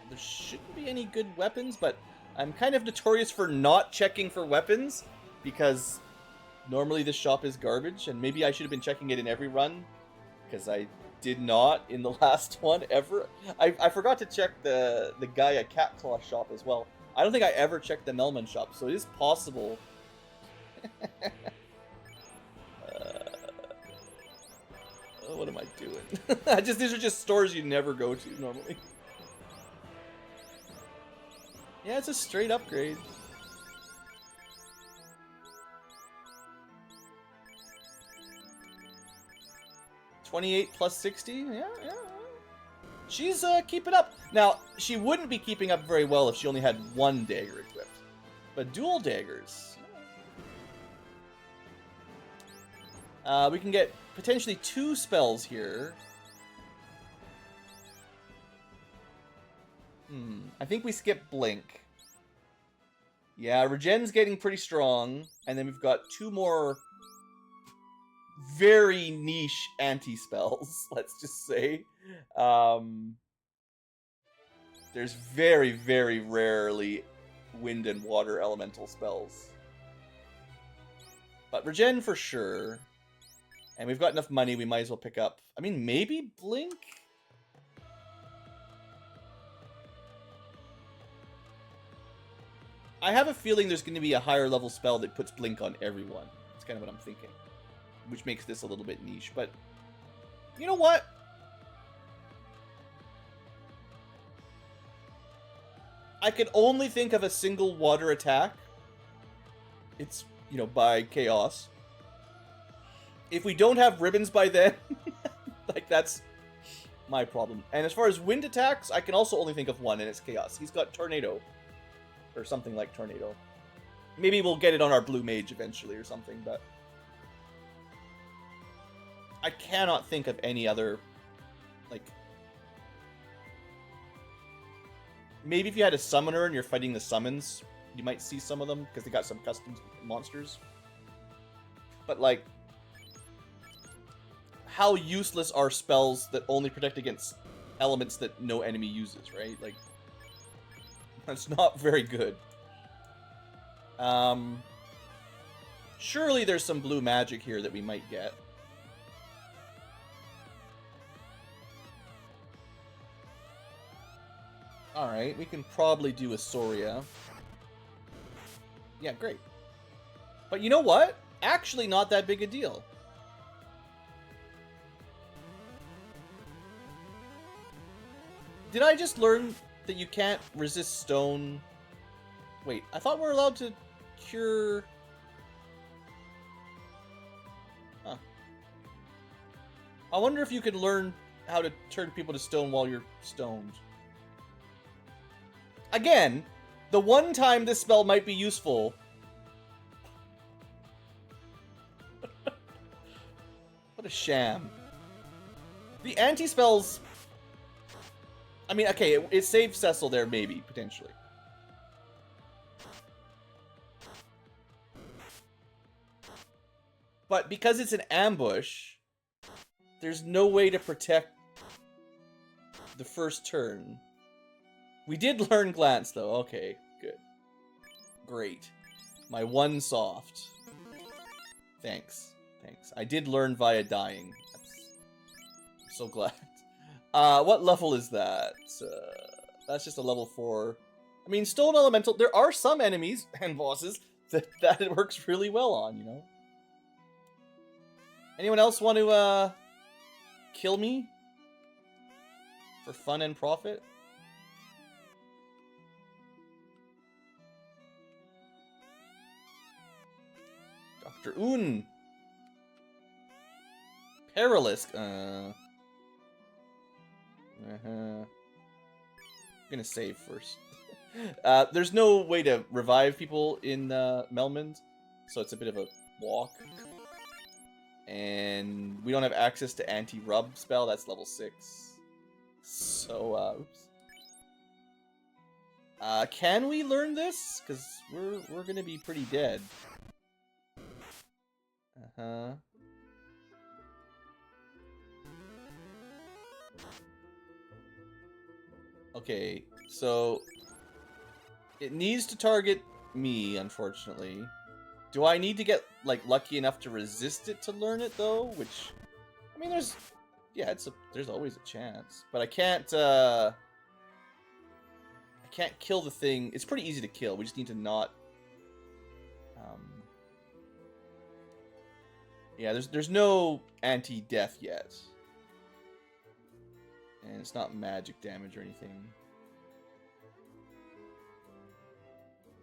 There shouldn't be any good weapons, but I'm kind of notorious for not checking for weapons. Because normally this shop is garbage, and maybe I should have been checking it in every run. Because I did not in the last one ever. I forgot to check the Gaia Cat Claw shop as well. I don't think I ever checked the Melman shop, so it is possible. What am I doing? These are just stores you never go to normally. Yeah, it's a straight upgrade. $28 plus 60? Yeah. She's keeping up. Now, she wouldn't be keeping up very well if she only had 1 dagger equipped. But dual daggers. We can get potentially 2 spells here. I think we skip Blink. Yeah, Regen's getting pretty strong. And then we've got 2 more very niche anti-spells, let's just say. There's very, very rarely wind and water elemental spells. But Regen for sure. And we've got enough money, we might as well pick up... I mean, maybe Blink? I have a feeling there's going to be a higher level spell that puts Blink on everyone. That's kind of what I'm thinking. Which makes this a little bit niche, but... You know what? I can only think of a single water attack. It's, you know, by Chaos. If we don't have ribbons by then, like, that's my problem. And as far as wind attacks, I can also only think of one, and it's Chaos. He's got Tornado. Or something like Tornado. Maybe we'll get it on our Blue Mage eventually or something, but... I cannot think of any other, like... Maybe if you had a summoner and you're fighting the summons, you might see some of them, because they got some custom monsters. But, like... How useless are spells that only protect against elements that no enemy uses, right? Like... That's not very good. Surely there's some blue magic here that we might get. Alright, we can probably do a Soria. Yeah, great. But you know what? Actually not that big a deal. Did I just learn that you can't resist stone? Wait, I thought we're allowed to cure... Huh. I wonder if you could learn how to turn people to stone while you're stoned. Again, the one time this spell might be useful... What a sham. The anti-spells... I mean, okay, it saved Cecil there, maybe, potentially. But because it's an ambush, there's no way to protect the first turn. We did learn Glance, though. Okay, good. Great. My one soft. Thanks. Thanks. I did learn via dying. I'm so glad. What level is that? That's just a level 4. I mean, Stone Elemental, there are some enemies and bosses that it works really well on, you know? Anyone else want to, kill me? For fun and profit? Dr. Un! Paralisk, I'm gonna save first. There's no way to revive people in Melmond, so it's a bit of a walk. And we don't have access to anti-rub spell, that's level 6. So, oops. Can we learn this? Because we're gonna be pretty dead. Uh-huh. Okay, so it needs to target me, unfortunately. Do I need to get, like, lucky enough to resist it to learn it, though? Which, I mean, there's, yeah, there's always a chance. But I can't kill the thing. It's pretty easy to kill. We just need to not, yeah, there's no anti-death yet. And it's not magic damage or anything.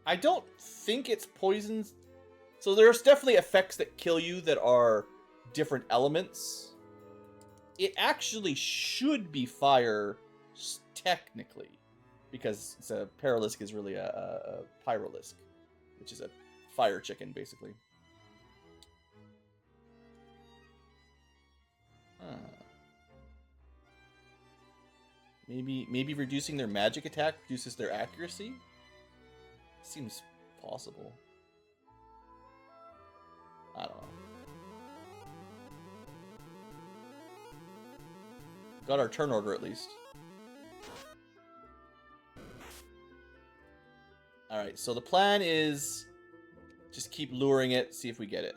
I don't think it's poisons. So there's definitely effects that kill you that are different elements. It actually should be fire, technically. Because it's a Paralisk is really a Pyrolisk. Which is a fire chicken, basically. Huh. Maybe reducing their magic attack reduces their accuracy? Seems possible. I don't know. Got our turn order at least. Alright, so the plan is just keep luring it, see if we get it.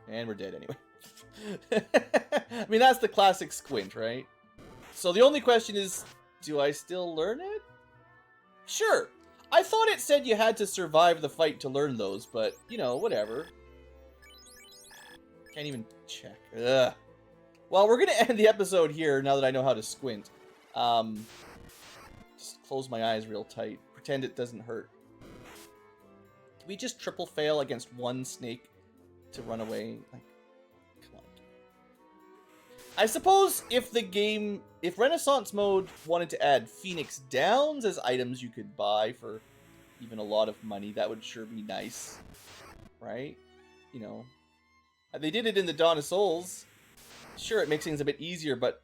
And we're dead anyway. I mean, that's the classic squint, right? So the only question is, do I still learn it? Sure. I thought it said you had to survive the fight to learn those, but, you know, whatever. Can't even check. Ugh. Well, we're gonna end the episode here now that I know how to squint. Just close my eyes real tight. Pretend it doesn't hurt. Did we just triple fail against one snake to run away? Like, come on. I suppose if Renaissance mode wanted to add Phoenix Downs as items you could buy for even a lot of money, that would sure be nice. Right? You know. They did it in the Dawn of Souls. Sure, it makes things a bit easier, but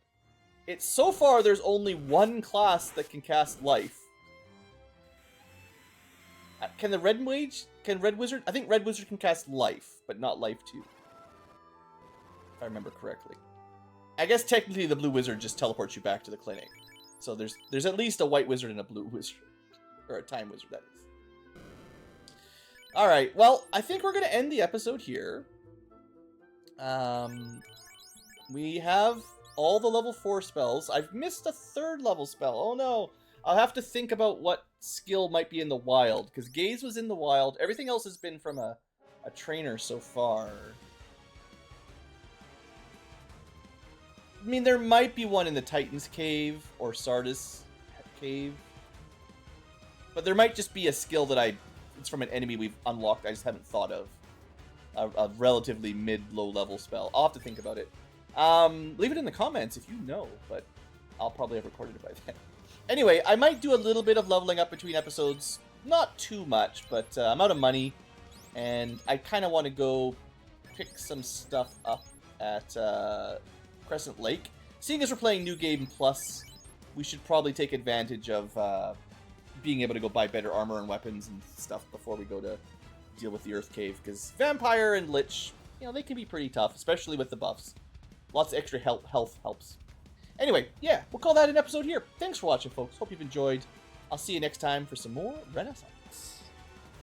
it's so far there's only one class that can cast life. Can the Red Mage? Can Red Wizard? I think Red Wizard can cast life, but not life 2. If I remember correctly. I guess technically the Blue Wizard just teleports you back to the clinic. So there's at least a White Wizard and a Blue Wizard. Or a Time Wizard, that is. Alright, well, I think we're going to end the episode here. We have all the level 4 spells. I've missed a 3rd level spell. Oh no. I'll have to think about what skill might be in the wild, because Gaze was in the wild. Everything else has been from a trainer so far. I mean, there might be one in the Titan's Cave or Sardis Cave. But there might just be a skill that it's from an enemy we've unlocked I just haven't thought of. A relatively mid-low level spell. I'll have to think about it. Leave it in the comments if you know, but I'll probably have recorded it by then. Anyway, I might do a little bit of leveling up between episodes. Not too much, but I'm out of money. And I kind of want to go pick some stuff up at Crescent Lake. Seeing as we're playing New Game Plus, we should probably take advantage of being able to go buy better armor and weapons and stuff before we go to deal with the Earth Cave. Because Vampire and Lich, you know, they can be pretty tough, especially with the buffs. Lots of extra health helps. Anyway, yeah, we'll call that an episode here. Thanks for watching, folks. Hope you've enjoyed. I'll see you next time for some more Renaissance.